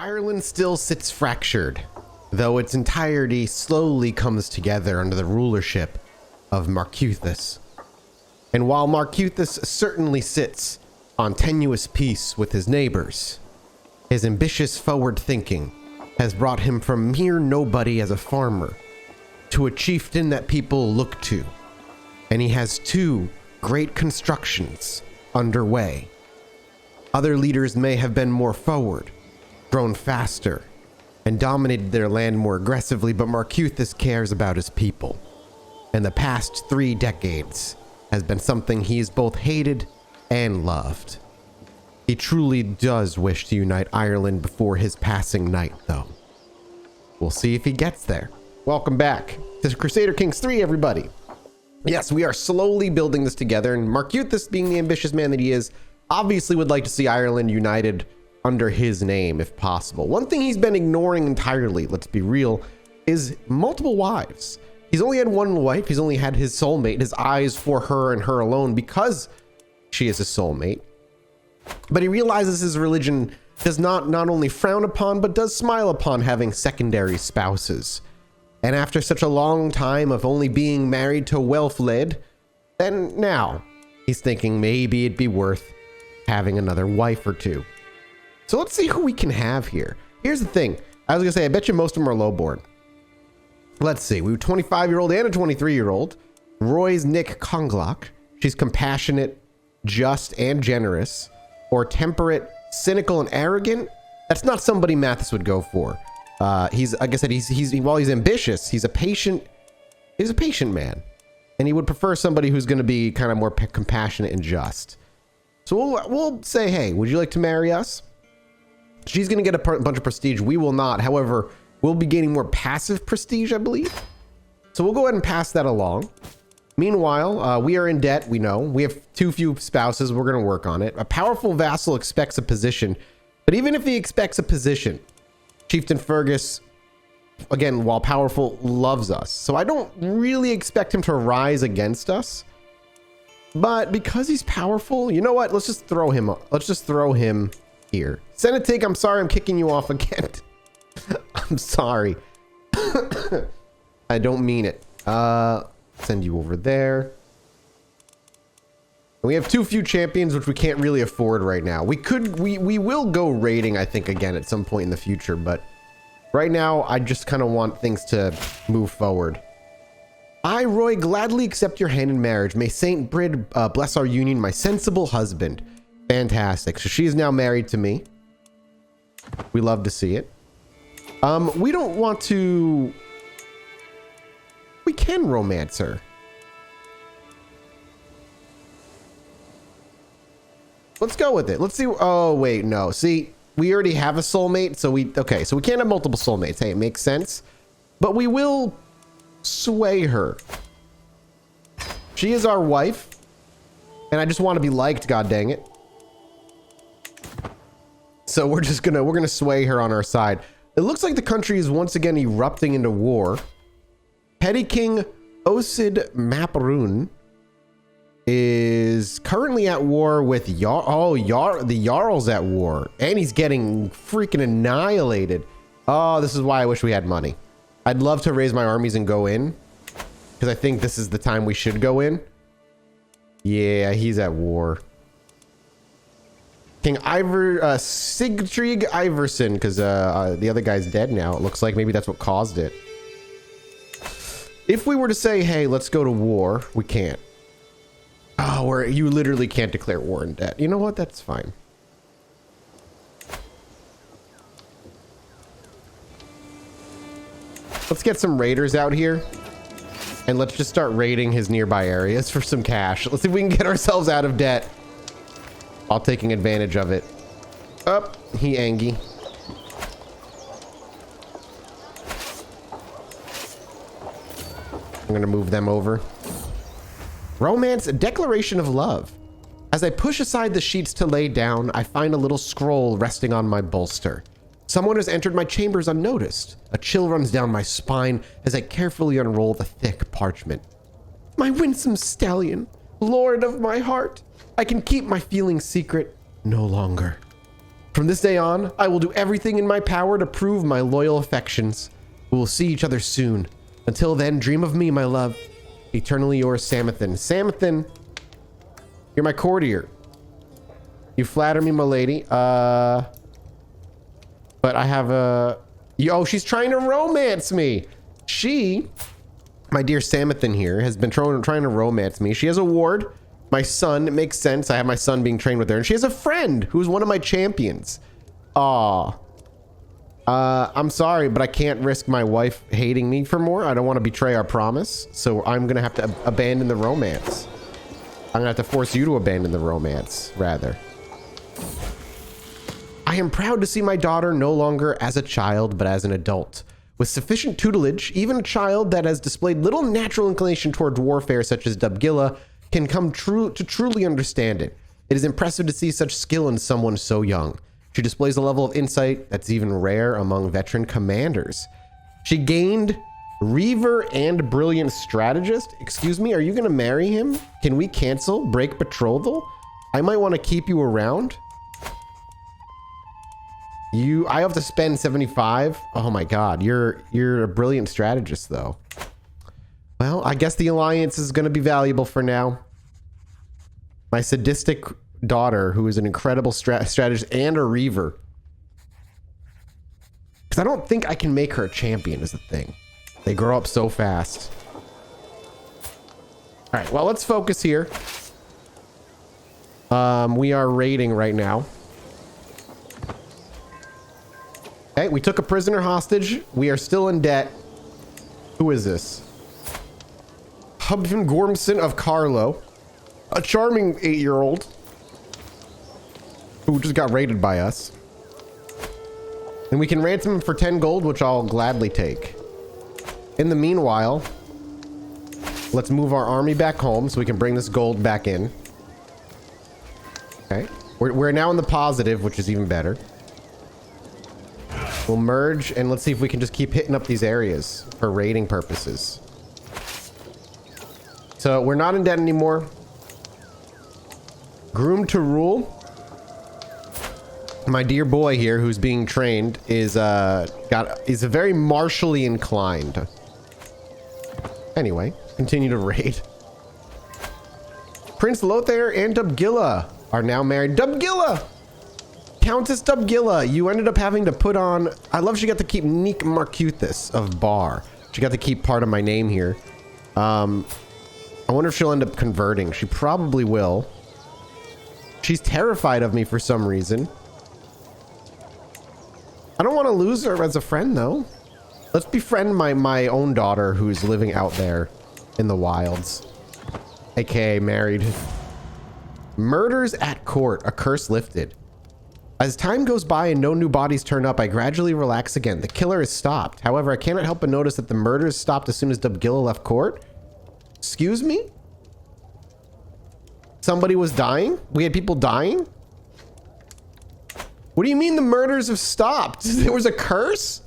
Ireland still sits fractured, though its entirety slowly comes together under the rulership of Mathas. And while Mathas certainly sits on tenuous peace with his neighbors, his ambitious forward thinking has brought him from mere nobody as a farmer to a chieftain that people look to, and he has 2 great constructions underway. Other leaders may have been more forward, grown faster, and dominated their land more aggressively, but Mathas cares about his people. And the past 3 decades has been something he's both hated and loved. He truly does wish to unite Ireland before his passing night, though. We'll see if he gets there. Welcome back to Crusader Kings III, everybody. Yes, we are slowly building this together, and Mathas, being the ambitious man that he is, obviously would like to see Ireland united under his name if possible. One thing he's been ignoring entirely, let's be real, is multiple wives. He's only had 1 wife. He's only had his soulmate, his eyes for her and her alone because she is his soulmate. But he realizes his religion does not only frown upon, but does smile upon having secondary spouses. And after such a long time of only being married to wealth-led, then now he's thinking maybe it'd be worth having another wife or 2. So let's see who we can have here. Here's the thing. I was gonna say, I bet you most of them are lowborn. Let's see. We have a 25-year-old and a 23-year-old. Roy's Nick Conglach. She's compassionate, just, and generous. Or temperate, cynical, and arrogant. That's not somebody Mathas would go for. He's, like I said, while he's ambitious, he's a patient man. And he would prefer somebody who's gonna be kind of more compassionate and just. So we'll say, hey, would you like to marry us? She's going to get a bunch of prestige. We will not. However, we'll be gaining more passive prestige, I believe. So we'll go ahead and pass that along. Meanwhile, we are in debt. We know we have too few spouses. We're going to work on it. A powerful vassal expects a position, but even if he expects a position, Chieftain Fergus, again, while powerful, loves us. So I don't really expect him to rise against us. But because he's powerful, you know what? Let's just throw him. Let's just throw him here. Senatig, I'm sorry, I'm kicking you off again. I'm sorry. I don't mean it. Send you over there. We have too few champions, which we can't really afford right now. We will go raiding, I think, again at some point in the future, but right now I just kind of want things to move forward. I, Roy, gladly accept your hand in marriage. May Saint Brid bless our union, my sensible husband. Fantastic. So she is now married to me. We love to see it. We don't want to... We can romance her. Let's go with it. Let's see. Oh, wait, no. See, we already have a soulmate, so okay, so we can't have multiple soulmates. Hey, it makes sense. But we will sway her. She is our wife. And I just want to be liked, god dang it. So we're gonna sway her on our side. It looks like the country is once again erupting into war. Petty King Osid Maparoon is currently at war with the Jarl's at war, and he's getting freaking annihilated. Oh, this is why I wish we had money. I'd love to raise my armies and go in, because I think this is the time we should go in. Yeah, he's at war. King Sigtrig Iverson, because the other guy's dead now. It looks like maybe that's what caused it. If we were to say, hey, let's go to war, we can't. Oh, you literally can't declare war in debt. You know what? That's fine. Let's get some raiders out here. And let's just start raiding his nearby areas for some cash. Let's see if we can get ourselves out of debt while taking advantage of it. Up, he angy. I'm gonna move them over. Romance, a declaration of love. As I push aside the sheets to lay down, I find a little scroll resting on my bolster. Someone has entered my chambers unnoticed. A chill runs down my spine as I carefully unroll the thick parchment. My winsome stallion, lord of my heart, I can keep my feelings secret no longer. From this day on, I will do everything in my power to prove my loyal affections. We will see each other soon. Until then, dream of me, my love. Eternally yours, Samathan. Samathan, you're my courtier. You flatter me, my lady. But I have a... Oh, she's trying to romance me. She, my dear Samathan here, has been trying to romance me. She has a ward. My son, it makes sense. I have my son being trained with her. And she has a friend who's one of my champions. Aw. I'm sorry, but I can't risk my wife hating me for more. I don't want to betray our promise. So I'm going to have to abandon the romance. I'm going to have to force you to abandon the romance, rather. I am proud to see my daughter no longer as a child, but as an adult. With sufficient tutelage, even a child that has displayed little natural inclination towards warfare, such as Dubgilla, can come to truly understand it. It is impressive to see such skill in someone so young. She displays a level of insight that's even rare among veteran commanders. She gained Reaver and Brilliant Strategist. Excuse me, are you going to marry him? Can we cancel? Break betrothal? I might want to keep you around. I have to spend 75. Oh my god, you're a brilliant strategist though. Well, I guess the alliance is going to be valuable for now. My sadistic daughter, who is an incredible strategist and a reaver. Because I don't think I can make her a champion is the thing. They grow up so fast. All right, well, let's focus here. We are raiding right now. Okay, we took a prisoner hostage. We are still in debt. Who is this? Hubson Gormson of Carlo. A charming 8-year-old. Who just got raided by us. And we can ransom him for 10 gold, which I'll gladly take. In the meanwhile, let's move our army back home so we can bring this gold back in. Okay. We're now in the positive, which is even better. We'll merge and let's see if we can just keep hitting up these areas for raiding purposes. So we're not in debt anymore. Groom to rule. My dear boy here who's being trained is a very martially inclined. Anyway, continue to raid. Prince Lothair and Dubgilla are now married. Dubgilla! Countess Dubgilla, you ended up having to put on... I love she got to keep Neek Marcuthus of Bar. She got to keep part of my name here. I wonder if she'll end up converting. She probably will. She's terrified of me for some reason. I don't want to lose her as a friend, though. Let's befriend my own daughter who's living out there in the wilds. AKA married. Murders at court. A curse lifted. As time goes by and no new bodies turn up, I gradually relax again. The killer is stopped. However, I cannot help but notice that the murders stopped as soon as Dubgilla left court. Excuse me? Somebody was dying? We had people dying? What do you mean the murders have stopped? There was a curse?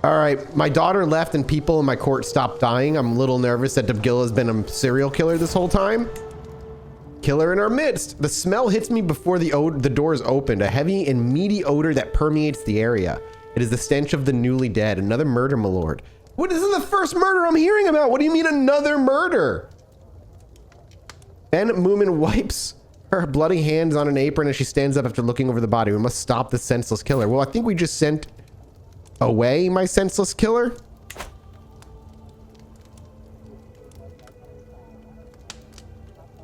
All right, my daughter left and people in my court stopped dying. I'm a little nervous that Dubgilla has been a serial killer this whole time. Killer in our midst. The smell hits me before the doors opened. A heavy and meaty odor that permeates the area. It is the stench of the newly dead. Another murder, my lord. What is the first murder I'm hearing about? What do you mean another murder? Ben Moomin wipes her bloody hands on an apron as she stands up after looking over the body. We must stop the senseless killer. Well, I think we just sent away my senseless killer.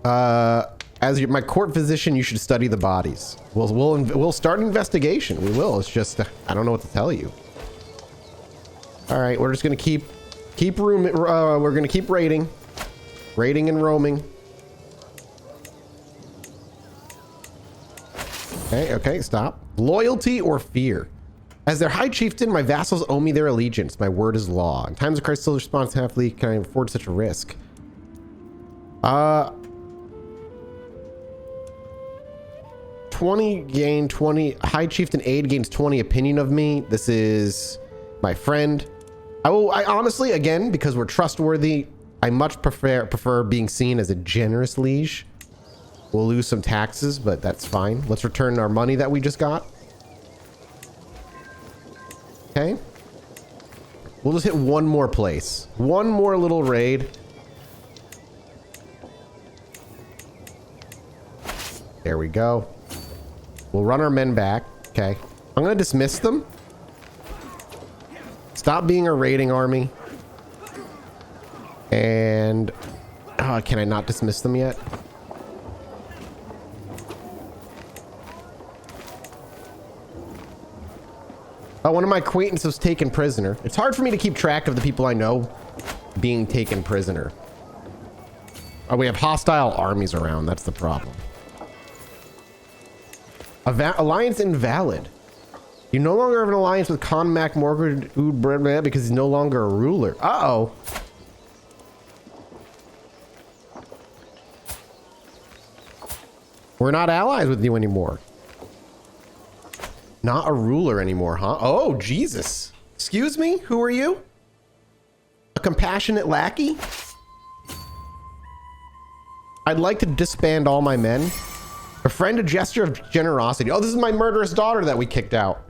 As my court physician, you should study the bodies. We'll start an investigation. We will. It's just I don't know what to tell you. All right, we're just gonna keep we're gonna keep raiding and roaming. Okay, stop. Loyalty or fear? As their high chieftain, my vassals owe me their allegiance. My word is law. In times of crisis, still response halfly. Can I afford such a risk? 20 gain 20. High chieftain aid gains 20 opinion of me. This is my friend. I honestly, again, because we're trustworthy, I much prefer being seen as a generous liege. We'll lose some taxes, but that's fine. Let's return our money that we just got. Okay. We'll just hit one more place. One more little raid. There we go. We'll run our men back. Okay. I'm going to dismiss them. Stop being a raiding army. And... can I not dismiss them yet? Oh, one of my acquaintances was taken prisoner. It's hard for me to keep track of the people I know being taken prisoner. Oh, we have hostile armies around. That's the problem. Alliance invalid. You no longer have an alliance with Conmac Morgard because he's no longer a ruler. Uh-oh. We're not allies with you anymore. Not a ruler anymore, huh? Oh, Jesus. Excuse me? Who are you? A compassionate lackey? I'd like to disband all my men. Befriend a gesture of generosity. Oh, this is my murderous daughter that we kicked out.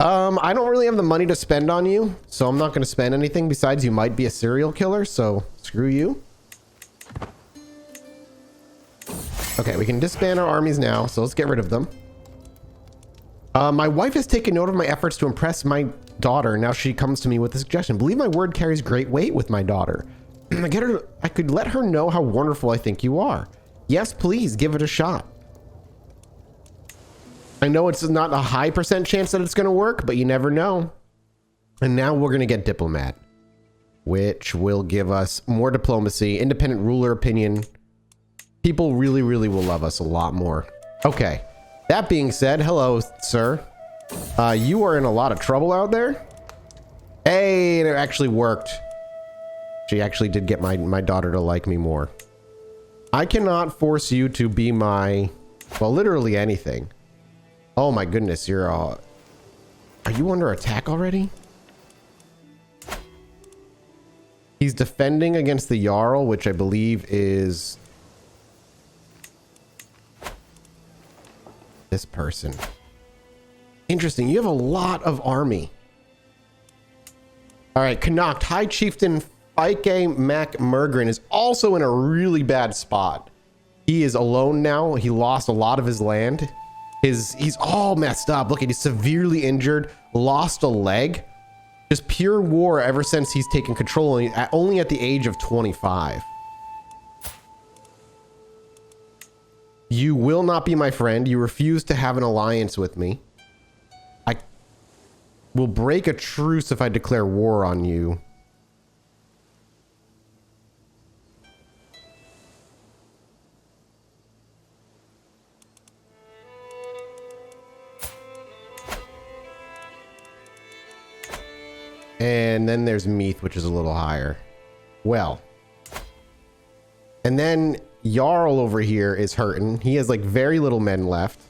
I don't really have the money to spend on you, so I'm not going to spend anything. Besides, you might be a serial killer, so screw you. Okay, we can disband our armies now, so let's get rid of them. My wife has taken note of my efforts to impress my daughter. Now she comes to me with a suggestion. Believe my word carries great weight with my daughter. I could let her know how wonderful I think you are. Yes, please give it a shot. I know it's not a high % chance that it's going to work, but you never know. And now we're going to get diplomat, which will give us more diplomacy, independent ruler opinion. People really, really will love us a lot more. Okay. That being said, hello, sir. You are in a lot of trouble out there. Hey, it actually worked. She actually did get my daughter to like me more. I cannot force you to be my, well, literally anything. Oh my goodness, you're all... Are you under attack already? He's defending against the Jarl, which I believe is... this person. Interesting. You have a lot of army. All right, Connacht, High Chieftain Fike Mac Murgrin is also in a really bad spot. He is alone now. He lost a lot of his land. He's all messed up. Look, he's severely injured, lost a leg. Just pure war ever since he's taken control, only at the age of 25. You will not be my friend. You refuse to have an alliance with me. I will break a truce if I declare war on you. And then there's Meath, which is a little higher. Well. And then Jarl over here is hurting. He has like very little men left.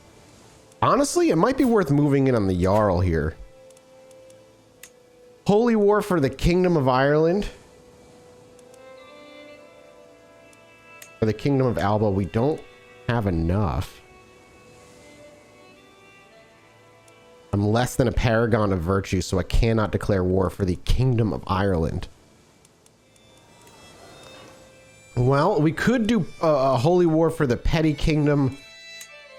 Honestly, it might be worth moving in on the Jarl here. Holy War for the Kingdom of Ireland. For the Kingdom of Alba, we don't have enough. I'm less than a paragon of virtue, so I cannot declare war for the Kingdom of Ireland. Well, we could do a holy war for the petty kingdom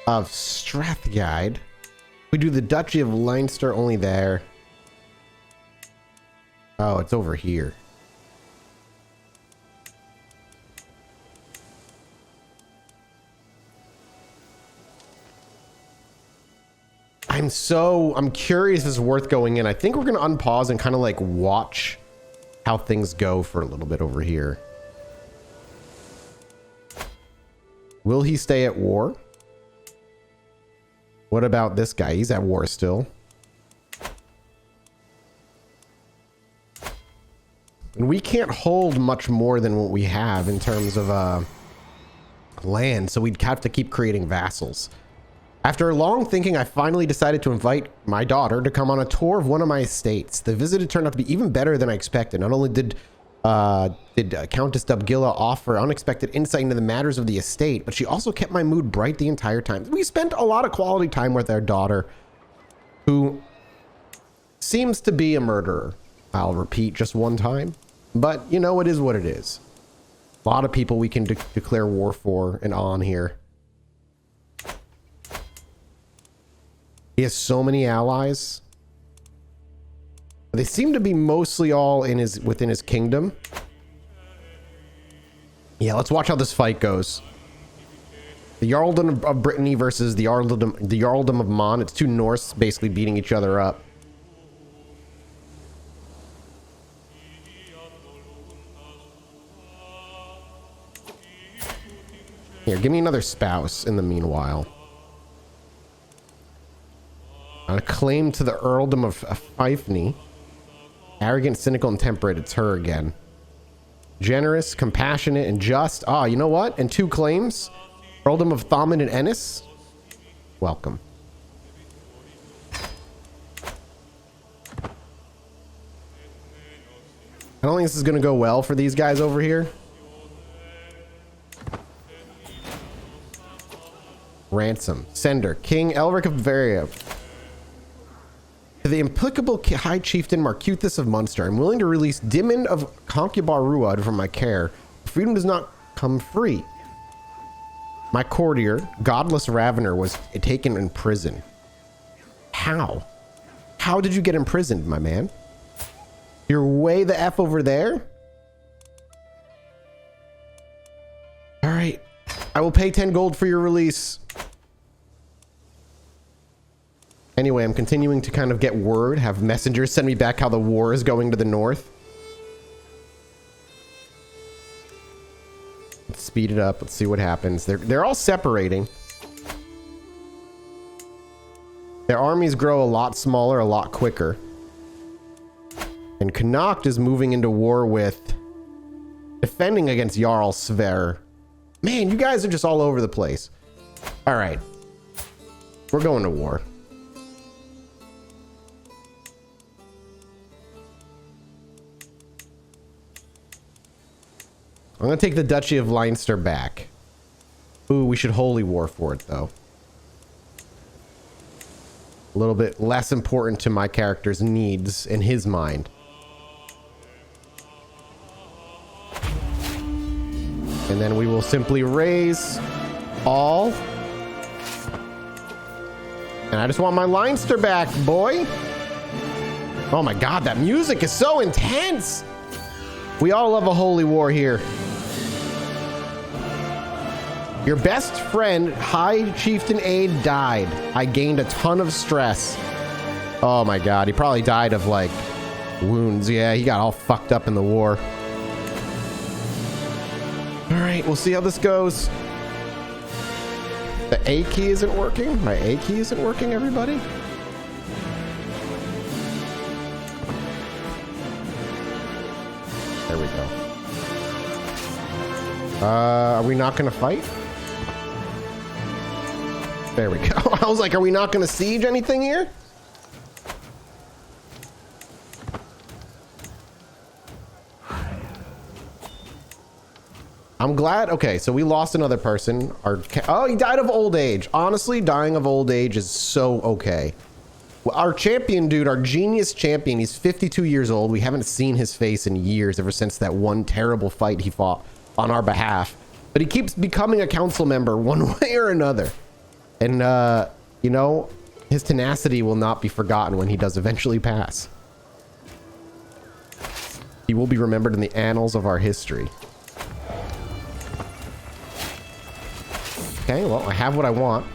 of Strathguide. We do the Duchy of Leinster only there. Oh, it's over here. I'm curious if it's worth going in. I think we're going to unpause and kind of like watch how things go for a little bit over here. Will he stay at war? What about this guy? He's at war still. And we can't hold much more than what we have in terms of land, so we'd have to keep creating vassals. After long thinking, I finally decided to invite my daughter to come on a tour of one of my estates. The visit turned out to be even better than I expected. Not only did Did Countess Dubgilla offer unexpected insight into the matters of the estate, but she also kept my mood bright the entire time. We spent a lot of quality time with our daughter, who seems to be a murderer. I'll repeat just one time, but you know, it is what it is. A lot of people we can declare war for and on here. He has so many allies. They seem to be mostly all in within his kingdom. Yeah, let's watch how this fight goes. The Jarldom of Brittany versus the Jarldom of Mon. It's two Norse basically beating each other up. Here, give me another spouse in the meanwhile. A claim to the Earldom of Fifney. Arrogant, cynical, and temperate. It's her again. Generous, compassionate, and just. Ah, you know what? And two claims. Earldom of Thomond and Ennis. Welcome. I don't think this is going to go well for these guys over here. Ransom. Sender. King Elric of Bavaria. To the implicable High Chieftain Marcuthus of Munster, I'm willing to release Dimond of Concubar Ruad from my care. Freedom does not come free. My courtier, Godless Ravener, was taken in prison. How? How did you get imprisoned, my man? You're way the F over there? All right. I will pay 10 gold for your release. Anyway, I'm continuing to kind of get word, have messengers send me back how the war is going to the north. Let's speed it up. Let's see what happens. They're all separating. Their armies grow a lot smaller, a lot quicker. And Connacht is moving into war with defending against Jarl Sverre. Man, you guys are just all over the place. All right. We're going to war. I'm going to take the Duchy of Leinster back. Ooh, we should holy war for it, though. A little bit less important to my character's needs in his mind. And then we will simply raise all. And I just want my Leinster back, boy. Oh my god, that music is so intense. We all love a holy war here. Your best friend, High Chieftain Aid, died. I gained a ton of stress. Oh my god, he probably died of like wounds. Yeah, he got all fucked up in the war. All right, we'll see how this goes. The A key isn't working. My A key isn't working, everybody. There we go. Are we not gonna fight? There we go. I was like, are we not gonna siege anything here? I'm glad. Okay, so we lost another person. Oh, he died of old age. Honestly, dying of old age is so okay. Well, our champion, dude, our genius champion, he's 52 years old. We haven't seen his face in years, ever since that one terrible fight he fought on our behalf. But he keeps becoming a council member one way or another. And, you know, his tenacity will not be forgotten when he does eventually pass. He will be remembered in the annals of our history. Okay, well, I have what I want.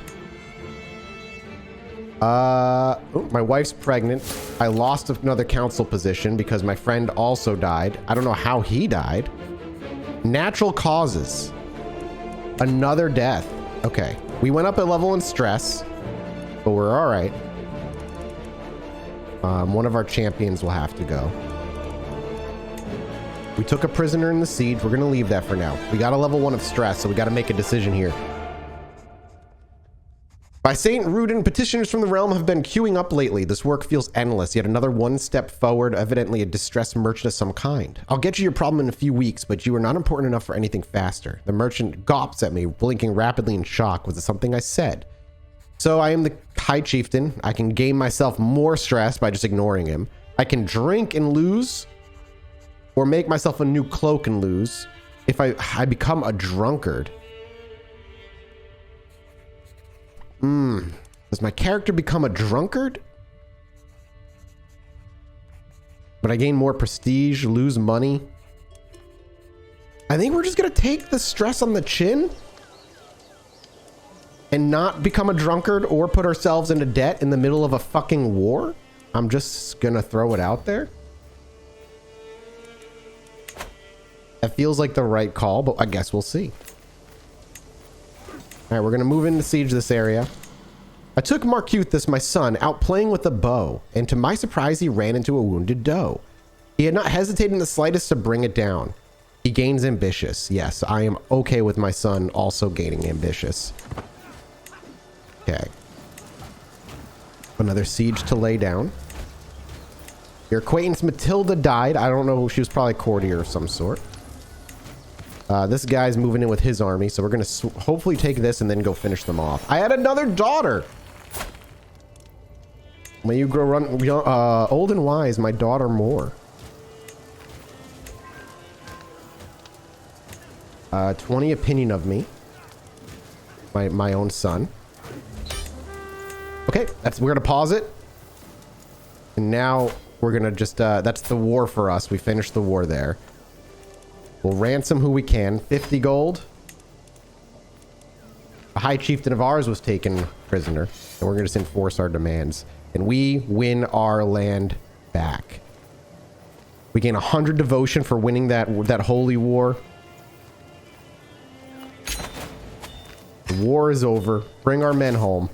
Oh, my wife's pregnant. I lost another council position because my friend also died. I don't know how he died. Natural causes. Another death. Okay. We went up a level in stress, but we're all right. One of our champions will have to go. We took a prisoner in the siege. We're going to leave that for now. We got a level 1 of stress, so we got to make a decision here. By Saint Rudin, petitioners from the realm have been queuing up lately. This work feels endless, yet another one step forward, evidently a distressed merchant of some kind. I'll get you your problem in a few weeks, but you are not important enough for anything faster. The merchant gawps at me, blinking rapidly in shock. Was it something I said? So I am the High Chieftain. I can gain myself more stress by just ignoring him. I can drink and lose, or make myself a new cloak and lose. If I become a drunkard. Does my character become a drunkard? But I gain more prestige, lose money. I think we're just gonna take the stress on the chin and not become a drunkard or put ourselves into debt in the middle of a fucking war. I'm just gonna throw it out there. That feels like the right call, but I guess we'll see. All right, we're gonna move in to siege this area. I took Marcuthus, my son, out playing with a bow, and to my surprise, he ran into a wounded doe. He had not hesitated in the slightest to bring it down. He gains ambitious. Yes, I am okay with my son also gaining ambitious. Okay. Another siege to lay down. Your acquaintance Matilda died. I don't know. She was probably courtier of some sort. This guy's moving in with his army, so we're going to hopefully take this and then go finish them off. I had another daughter. May you grow old and wise, my daughter more. 20 opinion of me. My own son. Okay, we're gonna pause it. And now we're gonna just, that's the war for us. We finished the war there. We'll ransom who we can. 50 gold. A high chieftain of ours was taken prisoner. And we're gonna just enforce our demands. And we win our land back. We gain 100 devotion for winning that holy war. The war is over. Bring our men home.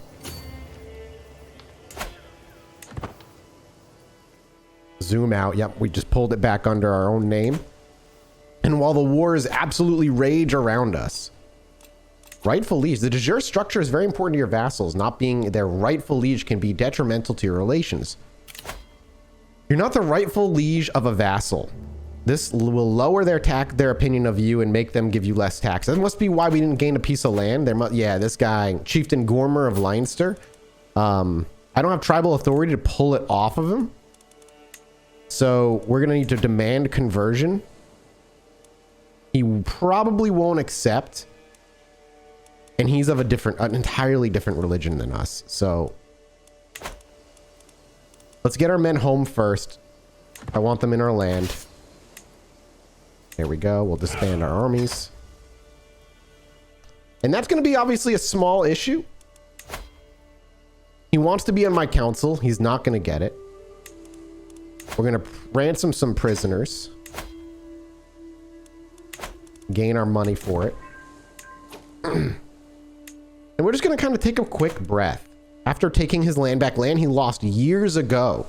Zoom out. Yep, we just pulled it back under our own name. And while the war is absolutely rage around us, rightful liege. The de jure structure is very important to your vassals. Not being their rightful liege can be detrimental to your relations. You're not the rightful liege of a vassal. This will lower their opinion of you and make them give you less tax. That must be why we didn't gain a piece of land. Yeah, this guy, Chieftain Gormer of Leinster. I don't have tribal authority to pull it off of him. So we're going to need to demand conversion. He probably won't accept. And he's of an entirely different religion than us. So let's get our men home first. I want them in our land. There we go. We'll disband our armies. And that's going to be obviously a small issue. He wants to be on my council. He's not going to get it. We're going to ransom some prisoners. Gain our money for it. And we're just going to kind of take a quick breath. After taking his land back, land he lost years ago,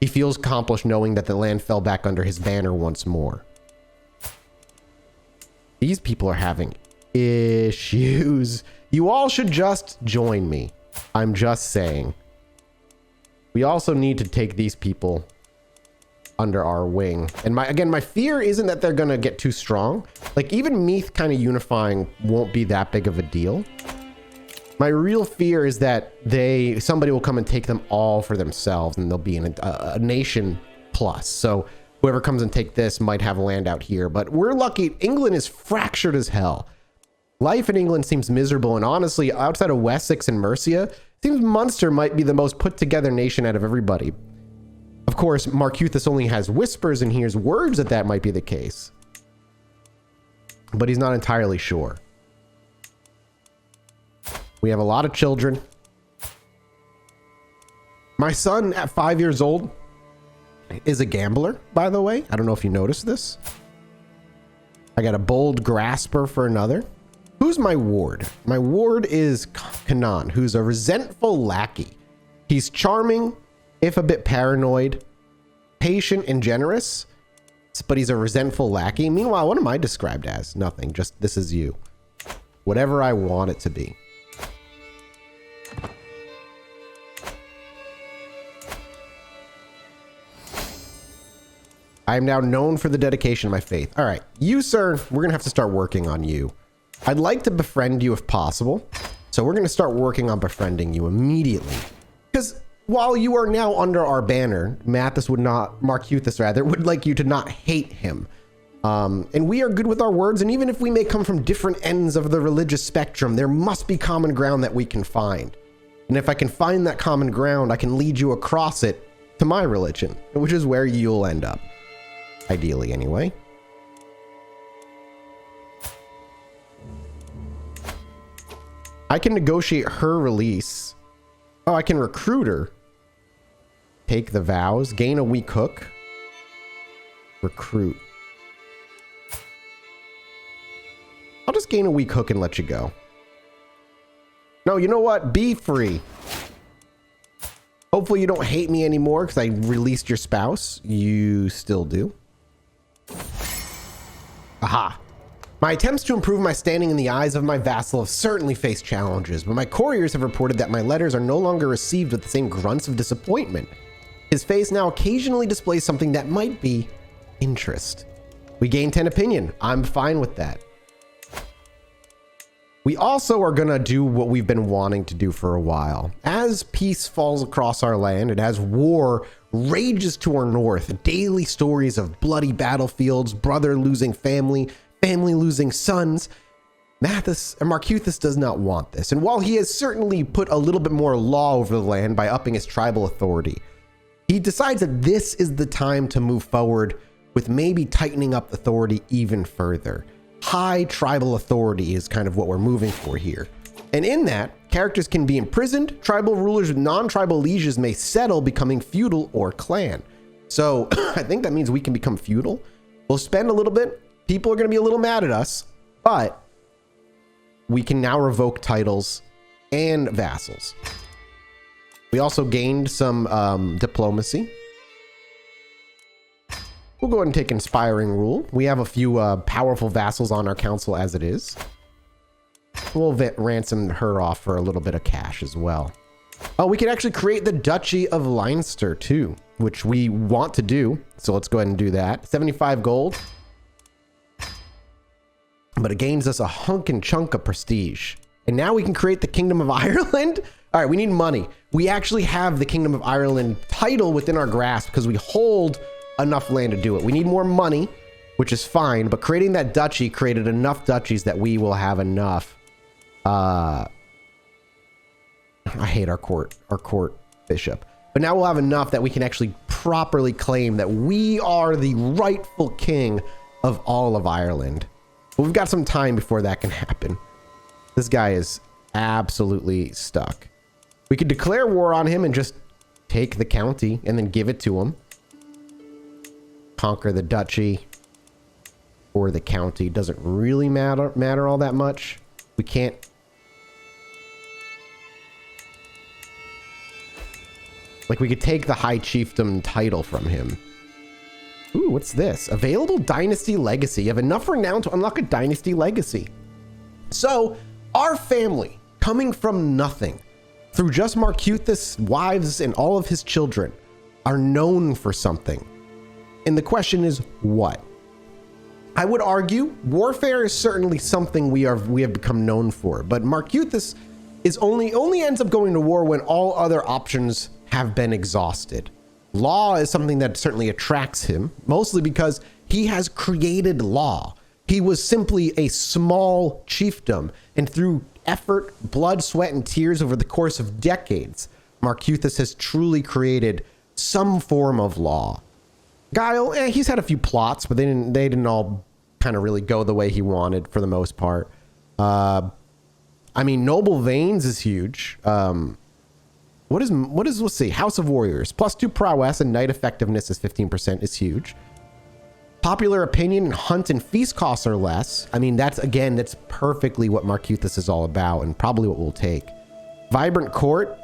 he feels accomplished knowing that the land fell back under his banner once more. These people are having issues. You all should just join me. I'm just saying. We also need to take these people under our wing. And my fear isn't that they're going to get too strong. Like, even Meath kind of unifying won't be that big of a deal. My real fear is that somebody will come and take them all for themselves, and they'll be in a nation plus. So whoever comes and take this might have land out here. But we're lucky. England is fractured as hell. Life in England seems miserable, and honestly, outside of Wessex and Mercia, it seems Munster might be the most put together nation out of everybody. Of course, Marcuthus only has whispers and hears words that might be the case. But he's not entirely sure. We have a lot of children. My son, at 5 years old, is a gambler, by the way. I don't know if you noticed this. I got a bold grasper for another. Who's my ward? My ward is Kanan, who's a resentful lackey. He's charming, if a bit paranoid, patient and generous, but he's a resentful lackey. Meanwhile, what am I described as? Nothing. Just, this is you. Whatever I want it to be. I am now known for the dedication of my faith. All right, you, sir, we're going to have to start working on you. I'd like to befriend you if possible. So we're going to start working on befriending you immediately. Because while you are now under our banner, Mathas would not, Marcuthus rather, would like you to not hate him. And we are good with our words, and even if we may come from different ends of the religious spectrum, there must be common ground that we can find. And if I can find that common ground, I can lead you across it to my religion, which is where you'll end up. Ideally, anyway. I can negotiate her release. Oh, I can recruit her. Take the vows. Gain a weak hook. Recruit. I'll just gain a weak hook and let you go. No, you know what? Be free. Hopefully you don't hate me anymore because I released your spouse. You still do. Aha. My attempts to improve my standing in the eyes of my vassal have certainly faced challenges, but my couriers have reported that my letters are no longer received with the same grunts of disappointment. His face now occasionally displays something that might be interest. We gain 10 opinion. I'm fine with that. We also are going to do what we've been wanting to do for a while. As peace falls across our land and as war rages to our north, daily stories of bloody battlefields, brother losing family, family losing sons, Mathas and Marcuthus does not want this. And while he has certainly put a little bit more law over the land by upping his tribal authority, he decides that this is the time to move forward with maybe tightening up authority even further. High tribal authority is kind of what we're moving for here. And in that, characters can be imprisoned, tribal rulers with non-tribal lieges may settle, becoming feudal or clan. So I think that means we can become feudal. We'll spend a little bit. People are going to be a little mad at us, but we can now revoke titles and vassals. We also gained some diplomacy. We'll go ahead and take Inspiring Rule. We have a few powerful vassals on our council as it is. We'll ransom her off for a little bit of cash as well. Oh, we can actually create the Duchy of Leinster too, which we want to do. So let's go ahead and do that. 75 gold. But it gains us a hunk and chunk of prestige. And now we can create the Kingdom of Ireland. All right, we need money. We actually have the Kingdom of Ireland title within our grasp because we hold enough land to do it. We need more money, which is fine, but creating that duchy created enough duchies that we will have enough. I hate our court bishop, but now we'll have enough that we can actually properly claim that we are the rightful king of all of Ireland. But we've got some time before that can happen. This guy is absolutely stuck. We could declare war on him and just take the county and then give it to him. Conquer the duchy or the county. Doesn't really matter all that much. We can't. Like, we could take the high chiefdom title from him. Ooh, what's this? Available dynasty legacy. You have enough renown to unlock a dynasty legacy. So our family, coming from nothing, through just Marcuthus' wives and all of his children, are known for something. And the question is, what? I would argue warfare is certainly something we have become known for, but Marcuthus is only ends up going to war when all other options have been exhausted. Law is something that certainly attracts him, mostly because he has created law. He was simply a small chiefdom, and through effort, blood, sweat, and tears over the course of decades, Marcuthus has truly created some form of law. Guile, he's had a few plots, but they didn't all kind of really go the way he wanted for the most part. I mean, Noble Veins is huge. What is let's see, House of Warriors, +2 prowess and knight effectiveness is 15% is huge. Popular opinion, hunt and feast costs are less. I mean, that's perfectly what Marcuthus is all about and probably what we'll take. Vibrant court.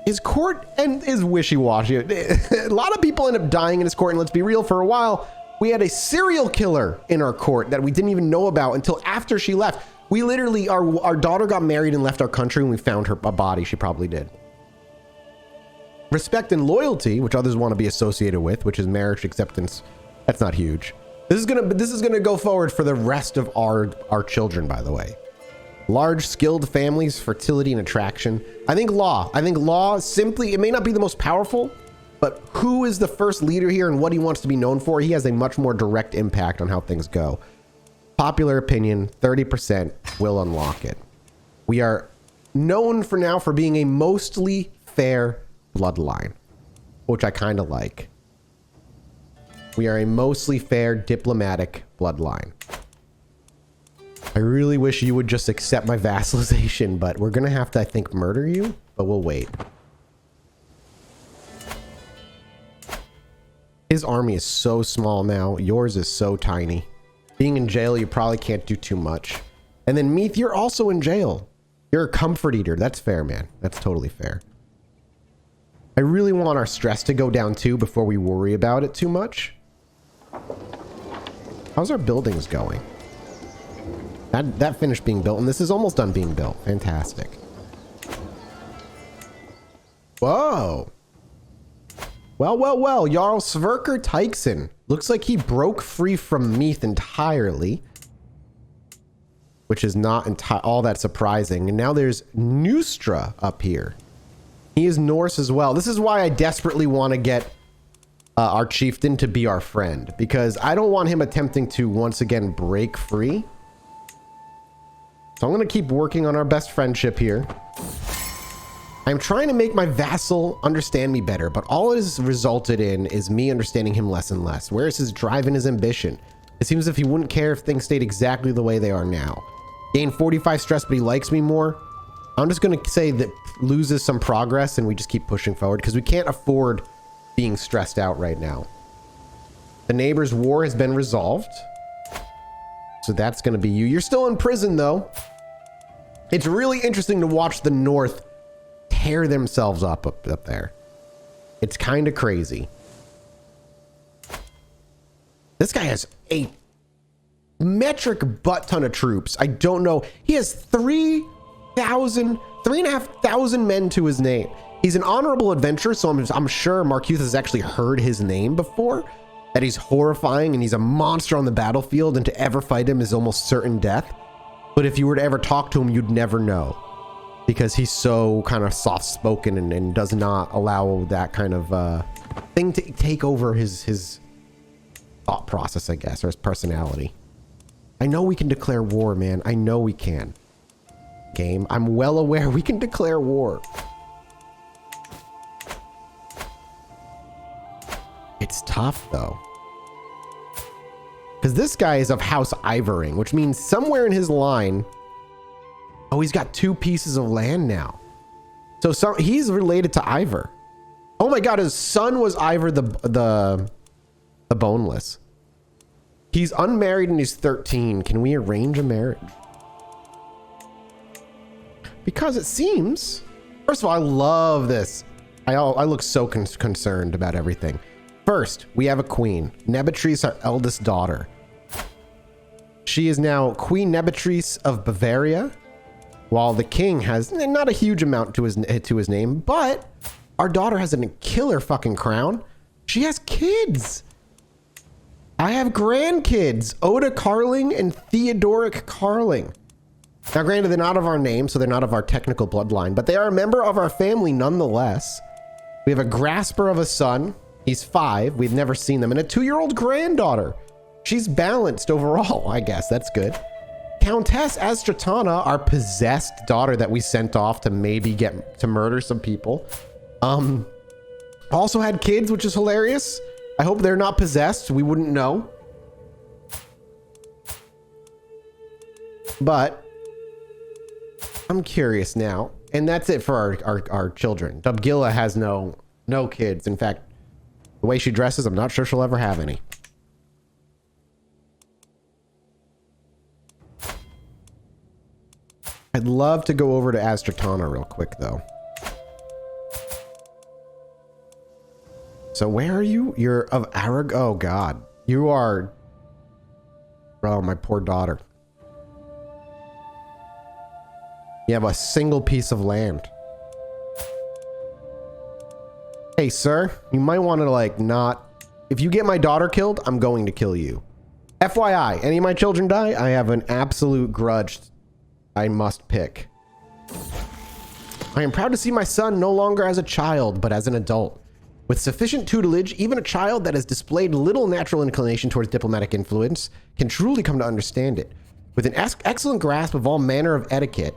His court and is wishy-washy. A lot of people end up dying in his court, and let's be real, for a while, we had a serial killer in our court that we didn't even know about until after she left. We literally, our daughter got married and left our country, and we found a body. She probably did. Respect and loyalty, which others want to be associated with, which is marriage acceptance That's not huge. This is gonna go forward for the rest of our children, by the way. Large skilled families, fertility and attraction. I think law simply, it may not be the most powerful, but who is the first leader here and what he wants to be known for, he has a much more direct impact on how things go. Popular opinion, 30% will unlock it. We are known for now for being a mostly fair bloodline, which I kind of like. We are a mostly fair diplomatic bloodline. I really wish you would just accept my vassalization, but we're gonna have to, I think, murder you, but we'll wait. His army is so small now. Yours is so tiny. Being in jail, you probably can't do too much. And then Meath, you're also in jail. You're a comfort eater. That's fair, man. That's totally fair. I really want our stress to go down too before we worry about it too much. How's our buildings going? That finished being built, and this is almost done being built. Fantastic. Whoa. Well. Jarl Sverker Tykson. Looks like he broke free from Meath entirely, which is not all that surprising. And now there's Nustra up here. He is Norse as well. This is why I desperately want to get our chieftain to be our friend, because I don't want him attempting to once again break free. So I'm going to keep working on our best friendship here. I'm trying to make my vassal understand me better, but all it has resulted in is me understanding him less and less. Where is his drive and his ambition? It seems as if he wouldn't care if things stayed exactly the way they are now. Gain 45 stress, but he likes me more. I'm just going to say that loses some progress and we just keep pushing forward because we can't afford being stressed out right now. The neighbor's war has been resolved. So that's going to be you. You're still in prison, though. It's really interesting to watch the North tear themselves up there. It's kind of crazy. This guy has a metric butt ton of troops. I don't know. He has 3,500 men to his name. He's an honorable adventurer, so I'm sure Marcuth has actually heard his name before. That he's horrifying and he's a monster on the battlefield, and to ever fight him is almost certain death. But if you were to ever talk to him, you'd never know, because he's so kind of soft-spoken and does not allow that kind of thing to take over his thought process, I guess, or his personality. I know we can declare war, man. I know we can. Game, I'm well aware we can declare war. It's tough, though. Because this guy is of House Ivering, which means somewhere in his line... Oh, he's got 2 pieces of land now. So he's related to Ivor. Oh my god, his son was Ivor the Boneless. He's unmarried and he's 13. Can we arrange a marriage? Because it seems... First of all, I love this. I look so concerned about everything. First, we have a queen. Nebetrice, our eldest daughter. She is now Queen Nebetrice of Bavaria, while the king has not a huge amount to his name, but our daughter has a killer fucking crown. She has kids. I have grandkids, Oda Carling and Theodoric Carling. Now, granted, they're not of our name, so they're not of our technical bloodline, but they are a member of our family nonetheless. We have a grasper of a son. He's 5. We've never seen them. And a 2-year-old granddaughter. She's balanced overall, I guess. That's good. Countess Astratana, our possessed daughter that we sent off to maybe get to murder some people. Also had kids, which is hilarious. I hope they're not possessed. We wouldn't know. But I'm curious now. And that's it for our children. Dubgilla has no kids. In fact, the way she dresses, I'm not sure she'll ever have any. I'd love to go over to Astratana real quick, though. So where are you? You're of Arag. Oh, God. You are... Oh, my poor daughter. You have a single piece of land. Hey, sir, you might want to, like, not If you get my daughter killed, I'm going to kill you. FYI, any of my children die, I have an absolute grudge I must pick. I am proud to see my son no longer as a child, but as an adult. With sufficient tutelage, even a child that has displayed little natural inclination towards diplomatic influence can truly come to understand it. With an excellent grasp of all manner of etiquette,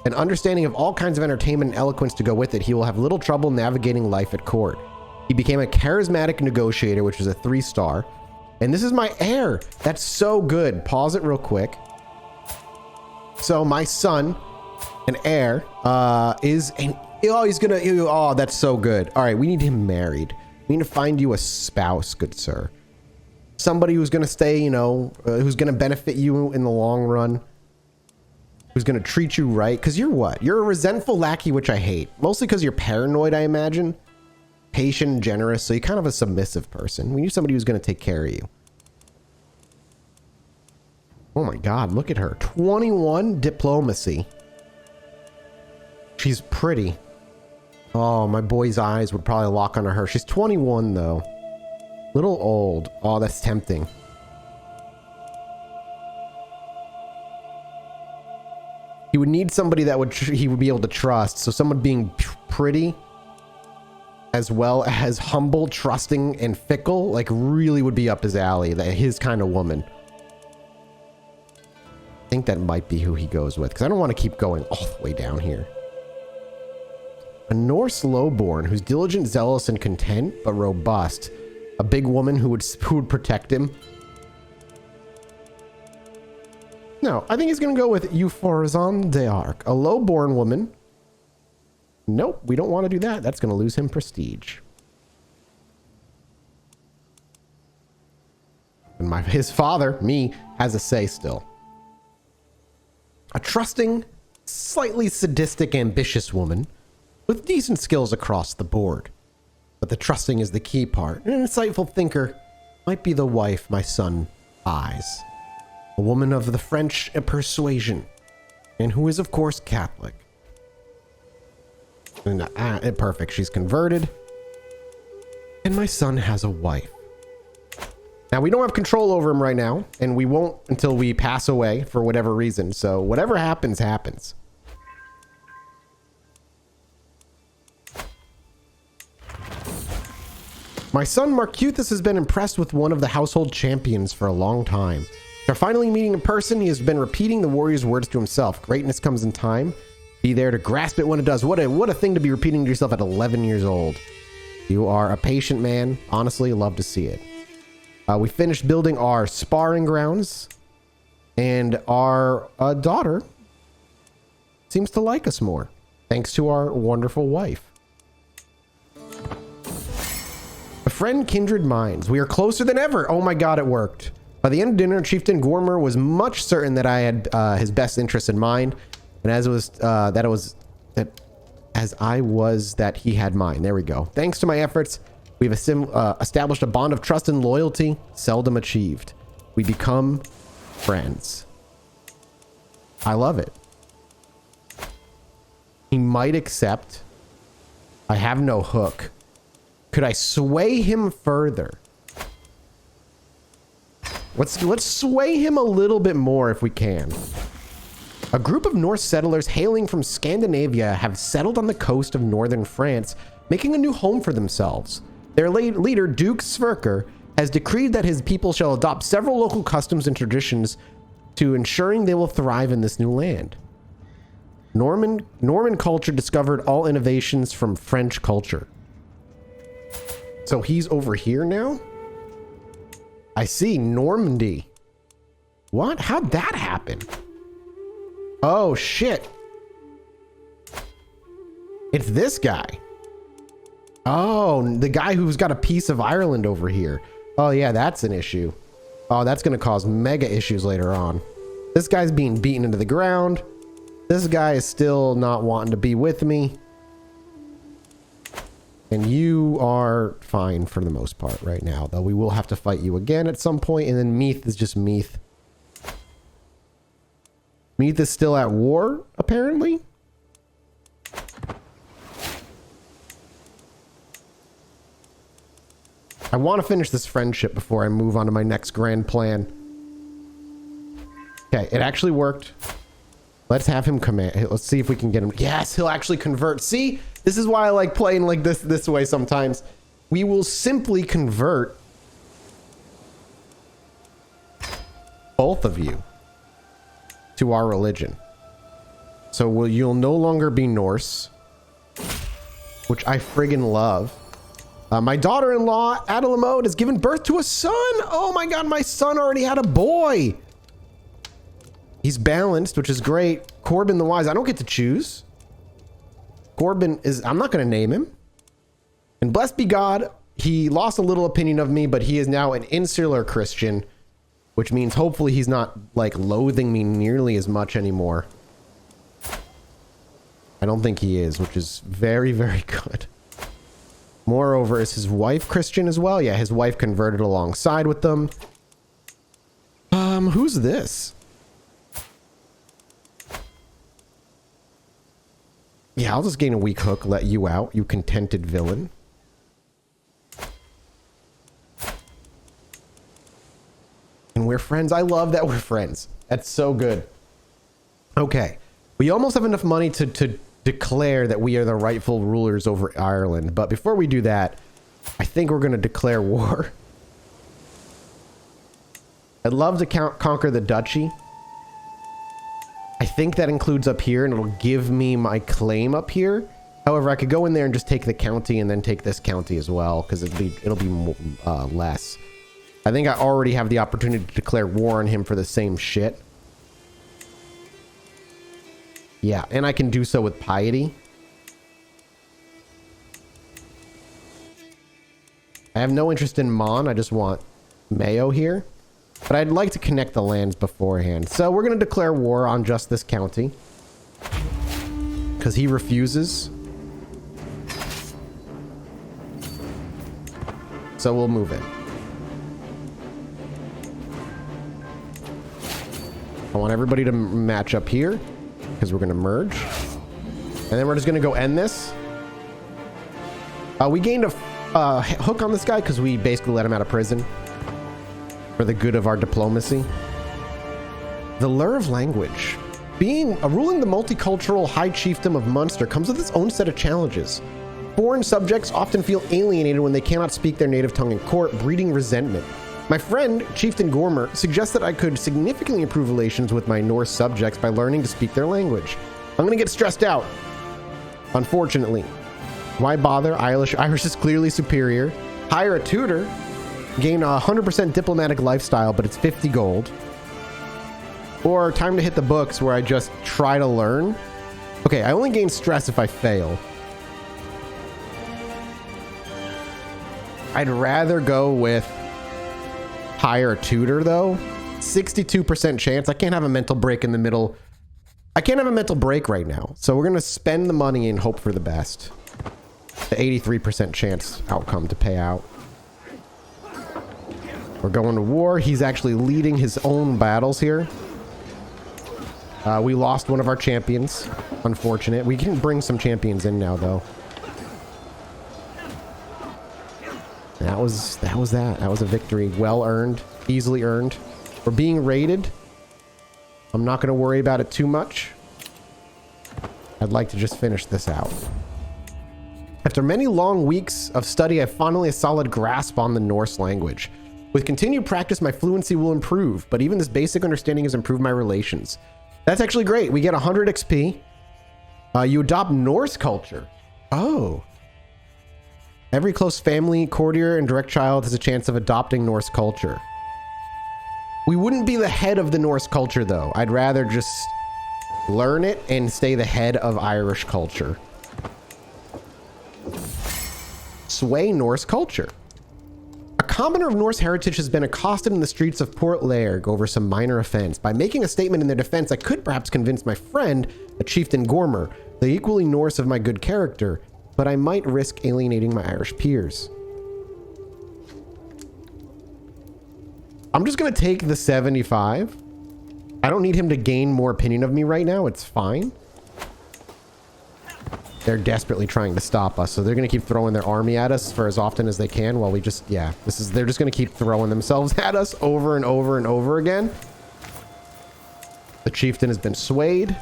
an understanding of all kinds of entertainment and eloquence to go with it, he will have little trouble navigating life at court. He became a charismatic negotiator, which was a 3-star. And this is my heir. That's so good. Pause it real quick. So my son, an heir, is an... Oh, he's gonna... Oh, that's so good. All right, we need him married. We need to find you a spouse, good sir. Somebody who's gonna stay, you know, who's gonna benefit you in the long run. Who's gonna treat you right. Because you're what? You're a resentful lackey, which I hate. Mostly because you're paranoid, I imagine. Patient and generous, so you're kind of a submissive person. We need somebody who's going to take care of you. Oh my god, look at her. 21 diplomacy. She's pretty. Oh, my boy's eyes would probably lock onto her. She's 21 though. Little old. Oh, that's tempting. He would need somebody that he would be able to trust. So someone being pretty, as well as humble, trusting, and fickle, like really would be up his alley. His kind of woman. I think that might be who he goes with, because I don't want to keep going all the way down here. A Norse lowborn who's diligent, zealous, and content, but robust. A big woman who would protect him. No, I think he's going to go with Euphorizon de Arc, a lowborn woman. Nope, we don't want to do that. That's going to lose him prestige. And his father, me, has a say still. A trusting, slightly sadistic, ambitious woman with decent skills across the board. But the trusting is the key part. An insightful thinker might be the wife my son eyes. A woman of the French persuasion, and who is, of course, Catholic. And, perfect. She's converted. And my son has a wife. Now, we don't have control over him right now, and we won't until we pass away for whatever reason. So whatever happens, happens. My son Marcuthus has been impressed with one of the household champions for a long time. After finally meeting in person, he has been repeating the warrior's words to himself. Greatness comes in time. Be there to grasp it when it does. What a thing to be repeating to yourself at 11 years old. You are a patient man. Honestly, love to see it. We finished building our sparring grounds, and our daughter seems to like us more, thanks to our wonderful wife. A friend, kindred minds. We are closer than ever. Oh my god, it worked. By the end of dinner, Chieftain Gormer was much certain that I had his best interest in mind, and as I was that he had mine. There we go. Thanks to my efforts, we've established a bond of trust and loyalty seldom achieved. We become friends. I love it. He might accept. I have no hook. Could I sway him further? Let's sway him a little bit more if we can. A group of Norse settlers hailing from Scandinavia have settled on the coast of northern France, making a new home for themselves. Their leader, Duke Sverker, has decreed that his people shall adopt several local customs and traditions to ensuring they will thrive in this new land. Norman culture discovered all innovations from French culture. So he's over here now? I see. Normandy. What? How'd that happen? Oh, shit. It's this guy. Oh, the guy who's got a piece of Ireland over here. Oh, yeah, that's an issue. Oh, that's going to cause mega issues later on. This guy's being beaten into the ground. This guy is still not wanting to be with me. And you are fine for the most part right now, though we will have to fight you again at some point, and then Meath is just Meath. Meath is still at war, apparently. I want to finish this friendship before I move on to my next grand plan. Okay, it actually worked. Let's have him command. Let's see if we can get him. Yes, he'll actually convert. See, this is why I like playing like this way sometimes. We will simply convert both of you to our religion. So you'll no longer be Norse, which I friggin' love. My daughter-in-law, Adelamode, has given birth to a son. Oh my god, my son already had a boy. He's balanced, which is great. Corbin the Wise, I don't get to choose. Corbin is, I'm not going to name him. And blessed be God, he lost a little opinion of me, but he is now an insular Christian, which means hopefully he's not like loathing me nearly as much anymore. I don't think he is, which is very, very good. Moreover, is his wife Christian as well? Yeah, his wife converted alongside with them. Who's this? Yeah, I'll just gain a weak hook, let you out, you contented villain. And we're friends. I love that we're friends. That's so good. Okay. We almost have enough money to declare that we are the rightful rulers over Ireland. But before we do that, I think we're going to declare war. I'd love to conquer the duchy. I think that includes up here, and it'll give me my claim up here. However, I could go in there and just take the county and then take this county as well, because it'll be less. I think I already have the opportunity to declare war on him for the same shit. Yeah, and I can do so with piety. I have no interest in Mon. I just want Mayo here. But I'd like to connect the lands beforehand. So we're going to declare war on just this county. Because he refuses. So we'll move in. I want everybody to match up here. Because we're going to merge. And then we're just going to go end this. We gained a hook on this guy because we basically let him out of prison. For the good of our diplomacy. The lure of language. Ruling the multicultural high chiefdom of Munster comes with its own set of challenges. Foreign subjects often feel alienated when they cannot speak their native tongue in court, breeding resentment. My friend, Chieftain Gormer, suggests that I could significantly improve relations with my Norse subjects by learning to speak their language. I'm gonna get stressed out. Unfortunately. Why bother? Irish is clearly superior. Hire a tutor. Gain a 100% diplomatic lifestyle, but it's 50 gold. Or time to hit the books where I just try to learn. Okay, I only gain stress if I fail. I'd rather go with hire a tutor though. 62% chance. I can't have a mental break in the middle. I can't have a mental break right now. So we're going to spend the money and hope for the best. The 83% chance outcome to pay out. We're going to war. He's actually leading his own battles here. We lost one of our champions. Unfortunate. We can bring some champions in now, though. That was that. That was a victory. Well earned. Easily earned. We're being raided. I'm not going to worry about it too much. I'd like to just finish this out. After many long weeks of study, I finally have a solid grasp on the Norse language. With continued practice, my fluency will improve, but even this basic understanding has improved my relations. That's actually great. We get 100 XP. You adopt Norse culture. Oh. Every close family, courtier, and direct child has a chance of adopting Norse culture. We wouldn't be the head of the Norse culture, though. I'd rather just learn it and stay the head of Irish culture. Sway Norse culture. A commoner of Norse heritage has been accosted in the streets of Port Lairg over some minor offense. By making a statement in their defense, I could perhaps convince my friend, a chieftain Gormer, the equally Norse of my good character, but I might risk alienating my Irish peers. I'm just going to take the 75. I don't need him to gain more opinion of me right now. It's fine. They're desperately trying to stop us, so they're going to keep throwing their army at us for as often as they can while we just, yeah, they're just going to keep throwing themselves at us over and over and over again. The chieftain has been swayed.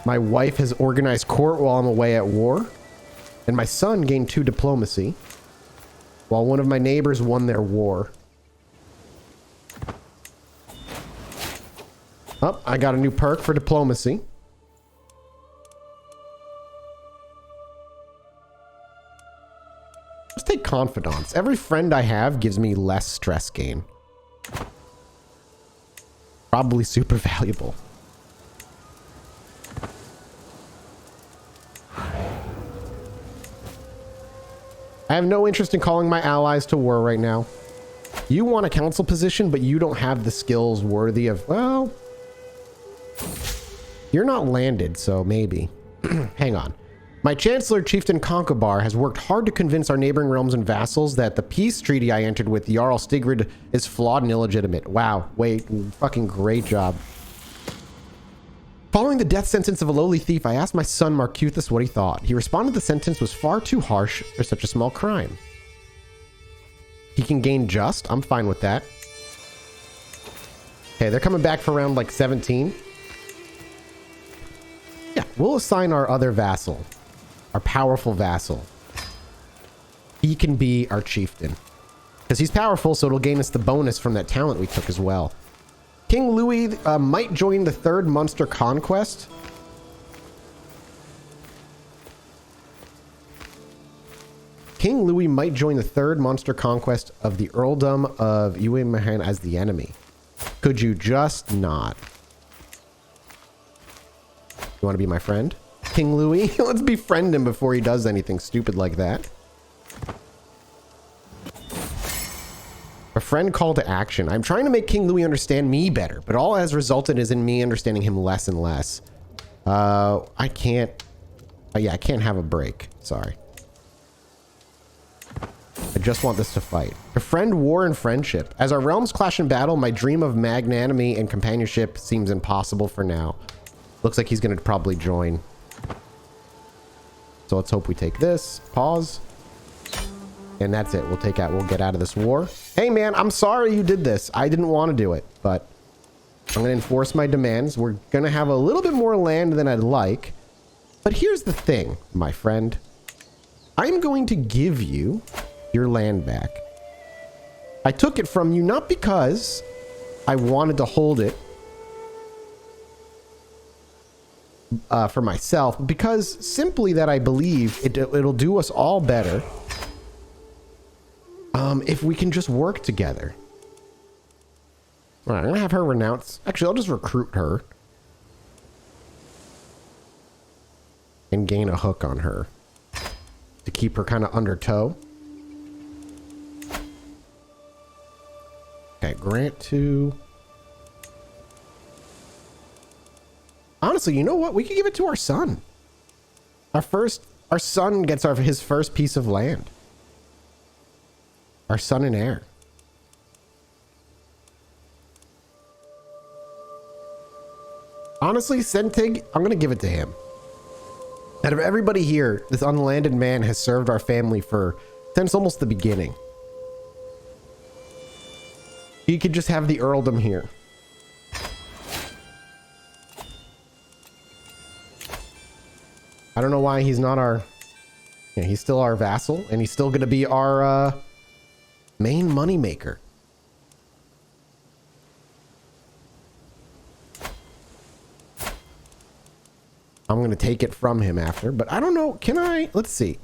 My wife has organized court while I'm away at war. And my son gained 2 diplomacy, while one of my neighbors won their war. Oh, I got a new perk for diplomacy. Let's take confidants. Every friend I have gives me less stress gain. Probably super valuable. I have no interest in calling my allies to war right now. You want a council position, but you don't have the skills worthy of, well, you're not landed, so maybe. Hang on. My Chancellor, Chieftain Concobar, has worked hard to convince our neighboring realms and vassals that the peace treaty I entered with Jarl Stigrid is flawed and illegitimate. Wow, wait, fucking great job. Following the death sentence of a lowly thief, I asked my son Marcuthus what he thought. He responded the sentence was far too harsh for such a small crime. He can gain just. I'm fine with that. Okay, they're coming back for round like 17. Yeah, we'll assign our other vassal. Our powerful vassal. He can be our chieftain. Because he's powerful, so it'll gain us the bonus from that talent we took as well. King Louis might join the 3rd Munster conquest. King Louis might join the 3rd Munster conquest of the earldom of Uemahan as the enemy. Could you just not? You want to be my friend? King Louis? Let's befriend him before he does anything stupid like that. A friend call to action. I'm trying to make King Louis understand me better, but all has resulted is in me understanding him less and less. I can't... yeah, I can't have a break. Sorry. I just want this to fight. Befriend war and friendship. As our realms clash in battle, my dream of magnanimity and companionship seems impossible for now. Looks like he's going to probably join. So let's hope we take this. Pause. And that's it. We'll get out of this war. Hey man, I'm sorry you did this. I didn't want to do it, but I'm going to enforce my demands. We're going to have a little bit more land than I'd like. But here's the thing, my friend. I'm going to give you your land back. I took it from you not because I wanted to hold it for myself, but because simply that I believe it'll do us all better if we can just work together. All right, I'm gonna have her renounce. Actually, I'll just recruit her and gain a hook on her to keep her kind of under tow. Okay, grant to... Honestly, you know what? We could give it to our son. Our son gets his first piece of land. Our son and heir. Honestly, Sentig, I'm going to give it to him. Out of everybody here, this unlanded man has served our family since almost the beginning. He could just have the earldom here. I don't know why he's not our... Yeah, he's still our vassal, and he's still going to be our main moneymaker. I'm going to take it from him after, but I don't know. Can I? Let's see.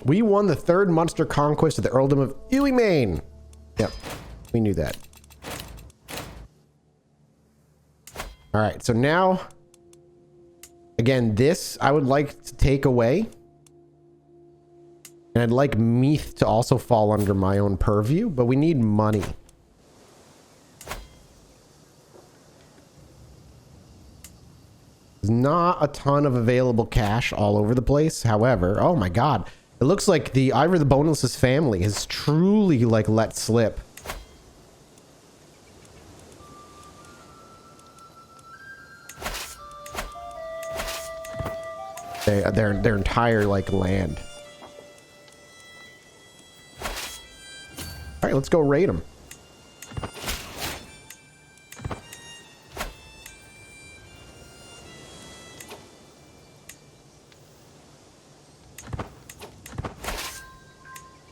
We won the 3rd Munster conquest of the earldom of Uemain. Yep, we knew that. All right, so now, again, this I would like to take away. And I'd like Meath to also fall under my own purview, but we need money. There's not a ton of available cash all over the place. However, oh my god, it looks like the Ivor the Boneless's family has truly like let slip. their entire like land. All right, let's go raid them.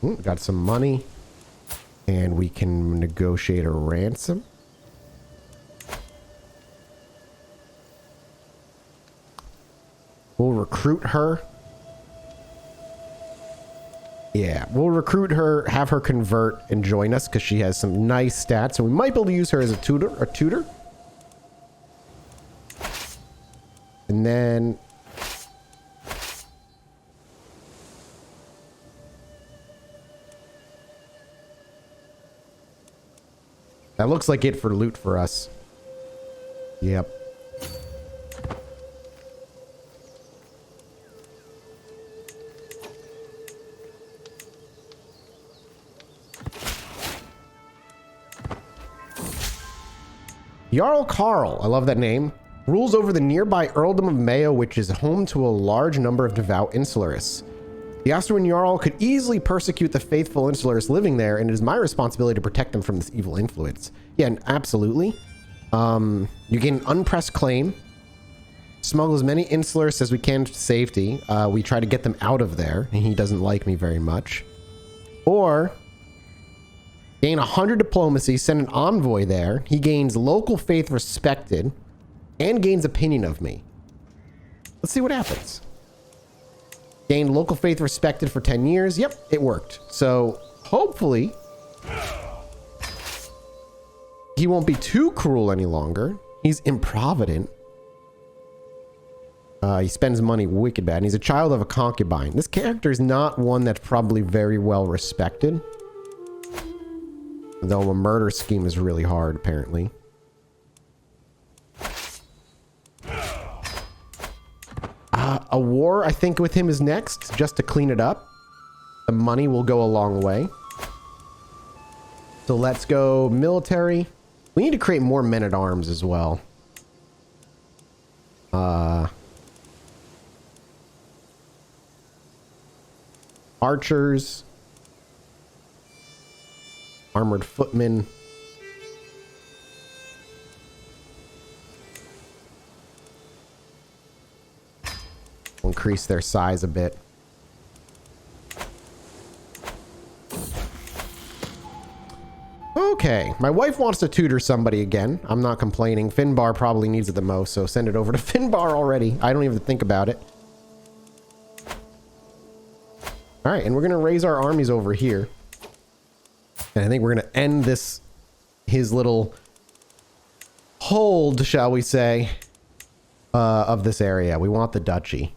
Ooh, got some money, and we can negotiate a ransom. We'll recruit her. Yeah, we'll recruit her, have her convert and join us because she has some nice stats, and we might be able to use her as a tutor. And then that looks like it for loot for us. Yep. Jarl Karl, I love that name, rules over the nearby earldom of Mayo, which is home to a large number of devout insularists. The Austrian Jarl could easily persecute the faithful insularists living there, and it is my responsibility to protect them from this evil influence. Yeah, absolutely. You get an unpressed claim. Smuggle as many insularists as we can to safety. We try to get them out of there, and he doesn't like me very much. Or gain 100 diplomacy, send an envoy there. He gains local faith respected and gains opinion of me. Let's see what happens. Gain local faith respected for 10 years. Yep, it worked. So hopefully he won't be too cruel any longer. He's improvident. He spends money wicked bad. And he's a child of a concubine. This character is not one that's probably very well respected. Though a murder scheme is really hard, apparently. A war, I think, with him is next, just to clean it up. The money will go a long way. So let's go military. We need to create more men-at-arms as well. Archers. Armored footmen. We'll increase their size a bit. Okay, my wife wants to tutor somebody again. I'm not complaining. Finbar probably needs it the most, so send it over to Finbar already. I don't even think about it. All right, and we're going to raise our armies over here. And I think we're going to end his little hold, shall we say, of this area. We want the duchy.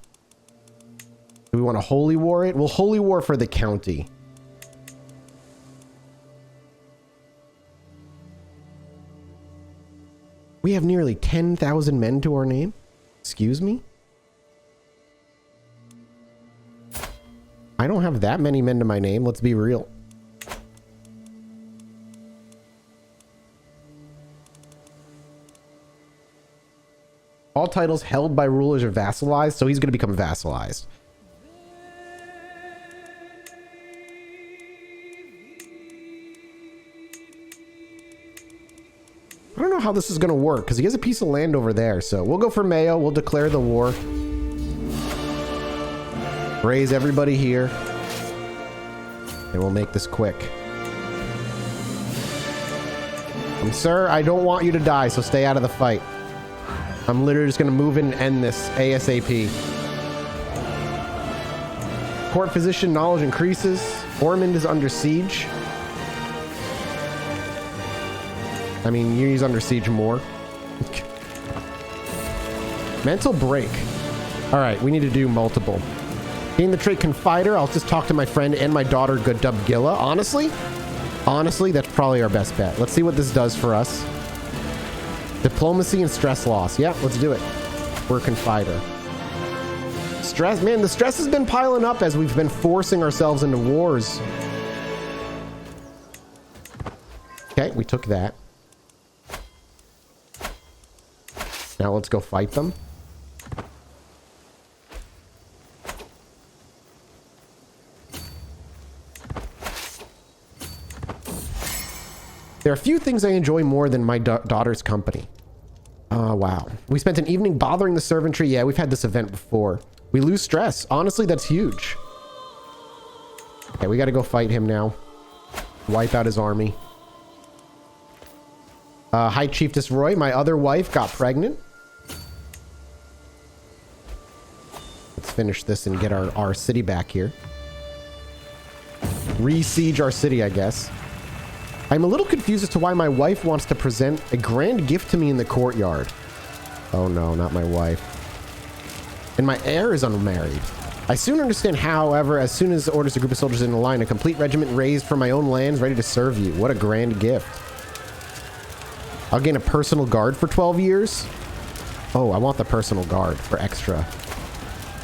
Do we want to holy war it? We'll holy war for the county. We have nearly 10,000 men to our name. Excuse me? I don't have that many men to my name. Let's be real. All titles held by rulers are vassalized, so he's going to become vassalized. I don't know how this is going to work, because he has a piece of land over there, so we'll go for Mayo. We'll declare the war. Raise everybody here. And we'll make this quick. Sir, I don't want you to die, so stay out of the fight. I'm literally just going to move in and end this ASAP. Court physician knowledge increases. Ormond is under siege. I mean, he's under siege more. Mental break. All right, we need to do multiple. Gain the trait Confider. I'll just talk to my friend and my daughter, Godubgilla. Honestly, that's probably our best bet. Let's see what this does for us. Diplomacy and stress loss. Yeah, let's do it. We're Confider. Stress, man, the stress has been piling up as we've been forcing ourselves into wars. Okay, we took that. Now let's go fight them. There are few things I enjoy more than my daughter's company. Wow. We spent an evening bothering the servantry. Yeah, we've had this event before. We lose stress. Honestly, that's huge. Okay, we got to go fight him now. Wipe out his army. High Chiefess Roy, my other wife, got pregnant. Let's finish this and get our city back here. Re-siege our city, I guess. I'm a little confused as to why my wife wants to present a grand gift to me in the courtyard. Oh no, not my wife. And my heir is unmarried. I soon understand, however, as soon as orders a group of soldiers in a line, a complete regiment raised from my own lands ready to serve you. What a grand gift. I'll gain a personal guard for 12 years. Oh, I want the personal guard for extra.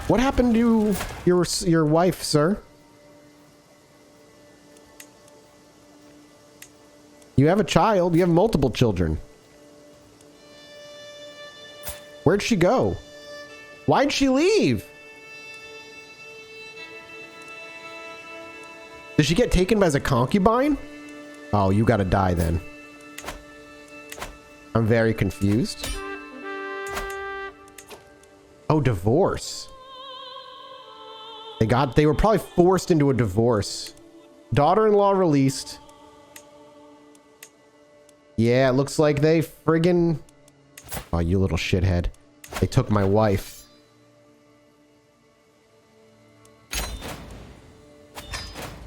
What happened to your wife, sir? You have a child. You have multiple children. Where'd she go? Why'd she leave? Did she get taken as a concubine? Oh, you gotta die then. I'm very confused. Oh, divorce. They were probably forced into a divorce. Daughter-in-law released. Yeah, it looks like they friggin... Oh, you little shithead. They took my wife.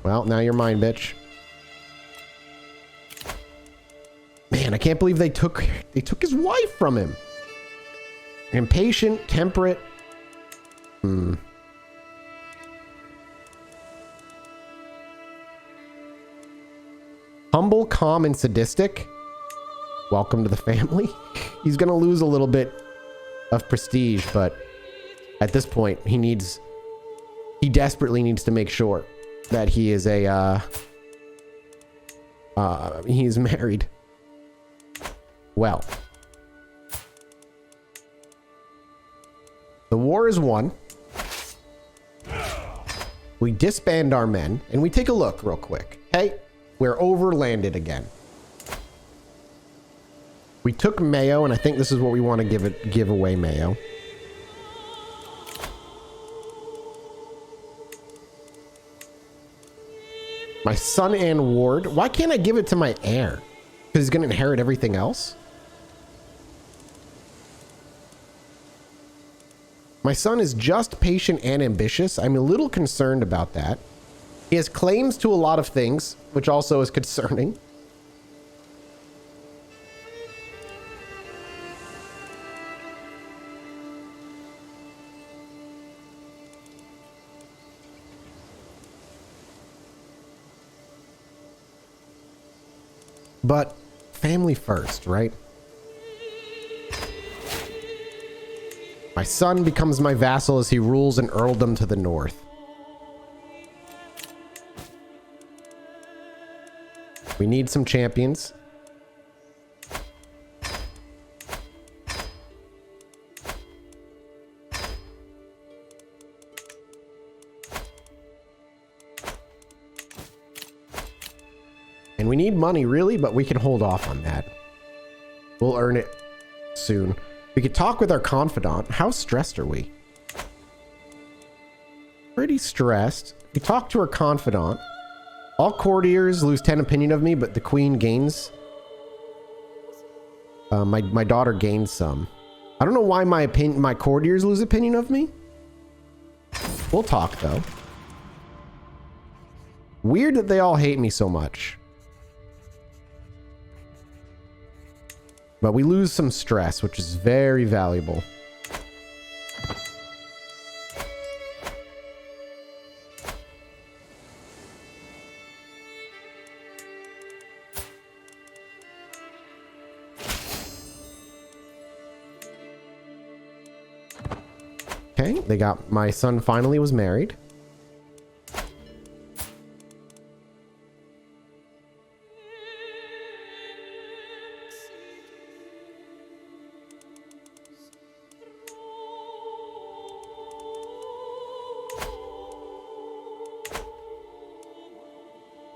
Well, now you're mine, bitch. Man, I can't believe they took his wife from him. Impatient, temperate. Humble, calm, and sadistic. Welcome to the family. He's gonna lose a little bit of prestige, but at this point, he desperately needs to make sure that he is he's married. Well, the war is won. We disband our men, and we take a look real quick. Hey, we're overlanded again. We took Mayo, and I think this is what we want to give away Mayo. My son and ward. Why can't I give it to my heir? Because he's going to inherit everything else? My son is just, patient, and ambitious. I'm a little concerned about that. He has claims to a lot of things, which also is concerning. But family first, right? My son becomes my vassal as he rules an earldom to the north. We need some champions. And we need money, really, but we can hold off on that. We'll earn it soon. We could talk with our confidant. How stressed are we? Pretty stressed. We talk to our confidant. All courtiers lose 10 opinion of me, but the queen gains. My daughter gains some. I don't know why my courtiers lose opinion of me. We'll talk, though. Weird that they all hate me so much. But we lose some stress, which is very valuable. Okay, they got... My son finally was married.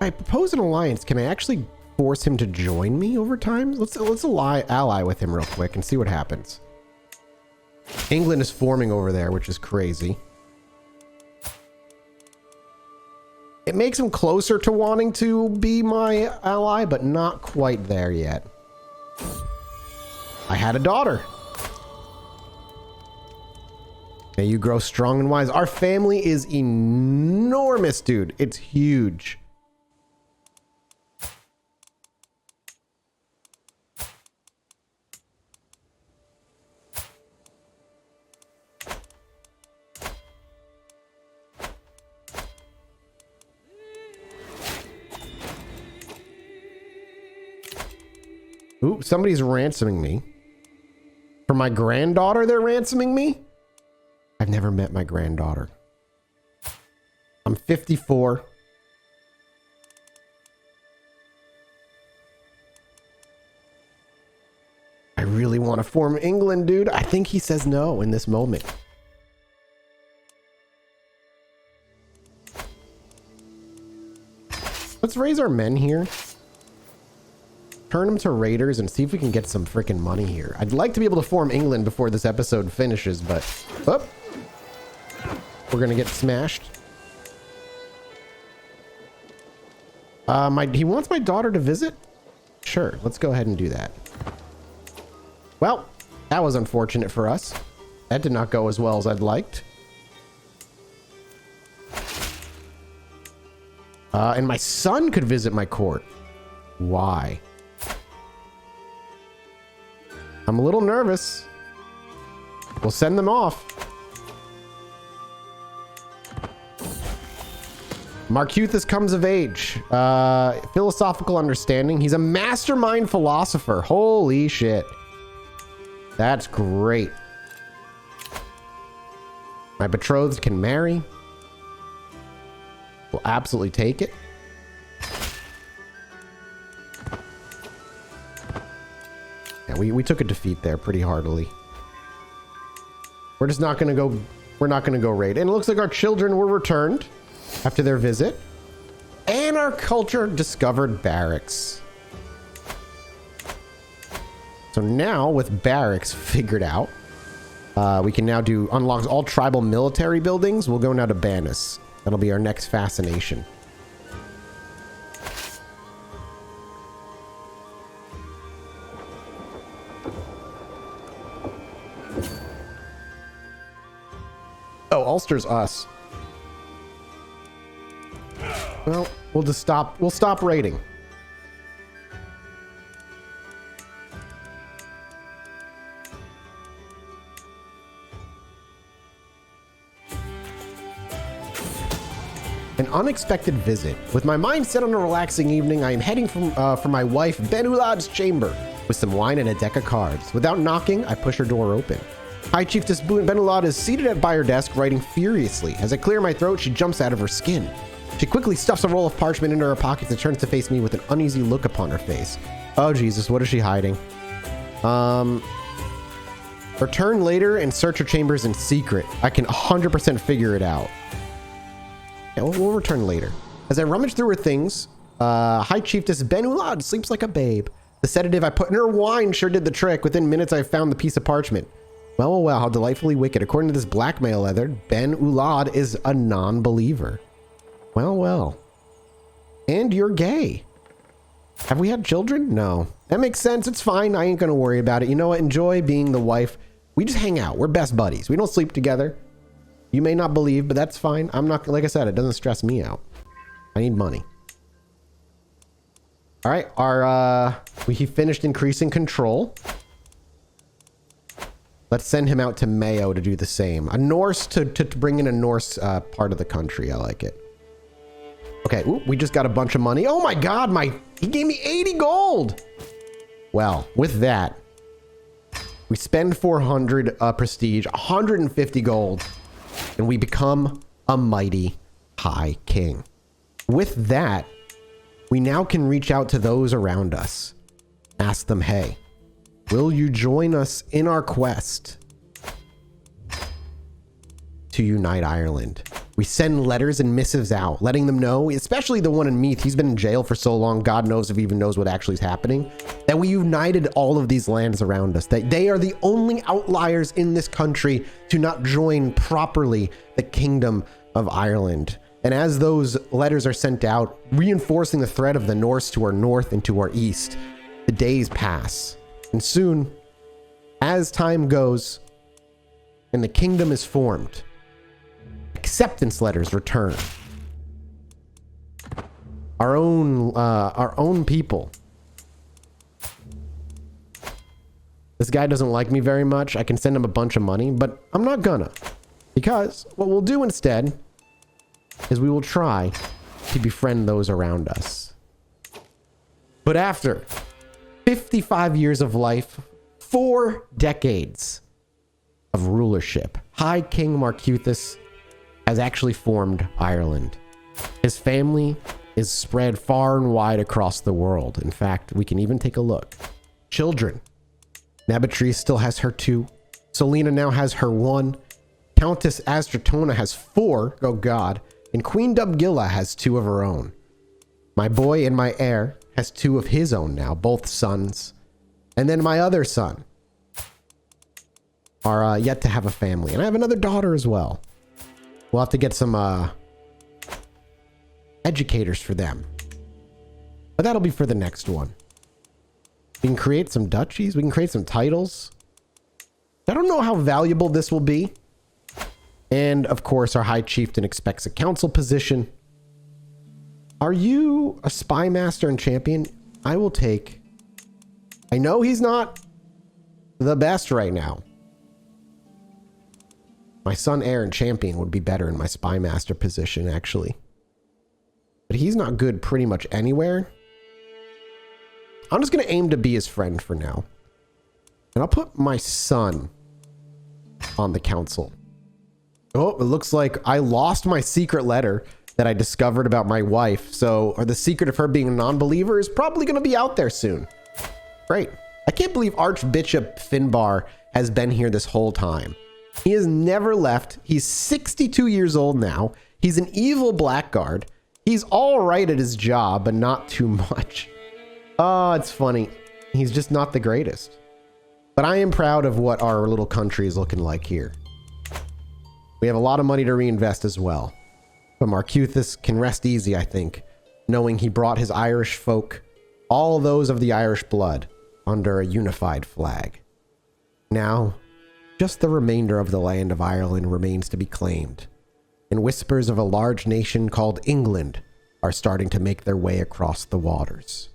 I propose an alliance. Can I actually force him to join me over time? Let's ally with him real quick and see what happens. England is forming over there, which is crazy. It makes him closer to wanting to be my ally, but not quite there yet. I had a daughter. May you grow strong and wise. Our family is enormous, dude. It's huge. Ooh, somebody's ransoming me. For my granddaughter, they're ransoming me? I've never met my granddaughter. I'm 54. I really want to form England, dude. I think he says no in this moment. Let's raise our men here. Turn them to raiders and see if we can get some freaking money here. I'd like to be able to form England before this episode finishes, but... Oh, we're gonna get smashed. He wants my daughter to visit? Sure, let's go ahead and do that. Well, that was unfortunate for us. That did not go as well as I'd liked. And my son could visit my court. Why? I'm a little nervous. We'll send them off. Marcuthus comes of age. Philosophical understanding. He's a mastermind philosopher. Holy shit. That's great. My betrothed can marry. We'll absolutely take it. Yeah, we took a defeat there pretty heartily. We're just not gonna go. We're not gonna go raid. And it looks like our children were returned after their visit, and our culture discovered barracks. So now, with barracks figured out, we can now do unlocks all tribal military buildings. We'll go now to Mathas. That'll be our next fascination. Oh, Ulster's us. Well, we'll just stop. We'll stop raiding. An unexpected visit. With my mind set on a relaxing evening, I am heading for my wife Benulad's chamber with some wine and a deck of cards. Without knocking, I push her door open. High Chiefess Benulad is seated by her desk, writing furiously. As I clear my throat, she jumps out of her skin. She quickly stuffs a roll of parchment into her pockets and turns to face me with an uneasy look upon her face. Oh Jesus, what is she hiding? Return later and search her chambers in secret. I can 100% figure it out. Yeah, we'll return later. As I rummage through her things, High Chiefess Benulad sleeps like a babe. The sedative I put in her wine sure did the trick. Within minutes, I found the piece of parchment. Well, well, how delightfully wicked. According to this blackmail leather, Benulad is a non-believer. Well, well. And you're gay. Have we had children? No. That makes sense. It's fine. I ain't gonna worry about it. You know what? Enjoy being the wife. We just hang out. We're best buddies. We don't sleep together. You may not believe, but that's fine. I'm not, like I said, it doesn't stress me out. I need money. All right, he finished increasing control. Let's send him out to Mayo to do the same. A Norse to bring in a Norse part of the country. I like it. Okay, ooh, we just got a bunch of money. Oh my God, he gave me 80 gold. Well, with that, we spend 400 prestige, 150 gold, and we become a mighty high king. With that, we now can reach out to those around us. Ask them, hey, will you join us in our quest to unite Ireland? We send letters and missives out, letting them know, especially the one in Meath, he's been in jail for so long, God knows if he even knows what actually is happening, that we united all of these lands around us, that they are the only outliers in this country to not join properly the Kingdom of Ireland. And as those letters are sent out, reinforcing the threat of the Norse to our north and to our east, the days pass. And soon, as time goes and the kingdom is formed, acceptance letters return. Our own people. This guy doesn't like me very much. I can send him a bunch of money, but I'm not gonna. Because what we'll do instead is we will try to befriend those around us. But after 55 years of life, 4 decades of rulership, High King Marcuthus has actually formed Ireland. His family is spread far and wide across the world. In fact, we can even take a look. Children. Nabatri still has her 2. Selena now has her 1. Countess Astratona has 4. Oh God. And Queen Dubgilla has 2 of her own. My boy and my heir has 2 of his own now, both sons. And then my other son are yet to have a family. And I have another daughter as well. We'll have to get some educators for them. But that'll be for the next one. We can create some duchies. We can create some titles. I don't know how valuable this will be. And of course, our High Chieftain expects a council position. Are you a spy master and champion? I will take. I know he's not the best right now. My son Heir and champion would be better in my spy master position, actually. But he's not good pretty much anywhere. I'm just going to aim to be his friend for now. And I'll put my son on the council. Oh, it looks like I lost my secret letter that I discovered about my wife. So, or the secret of her being a non-believer is probably going to be out there soon. Great. I can't believe Archbishop Finbar has been here this whole time. He has never left. He's 62 years old now. He's an evil blackguard. He's all right at his job, but not too much. Oh, it's funny. He's just not the greatest. But I am proud of what our little country is looking like here. We have a lot of money to reinvest as well. But Marcuthus can rest easy, I think, knowing he brought his Irish folk, all those of the Irish blood, under a unified flag. Now, just the remainder of the land of Ireland remains to be claimed, and whispers of a large nation called England are starting to make their way across the waters.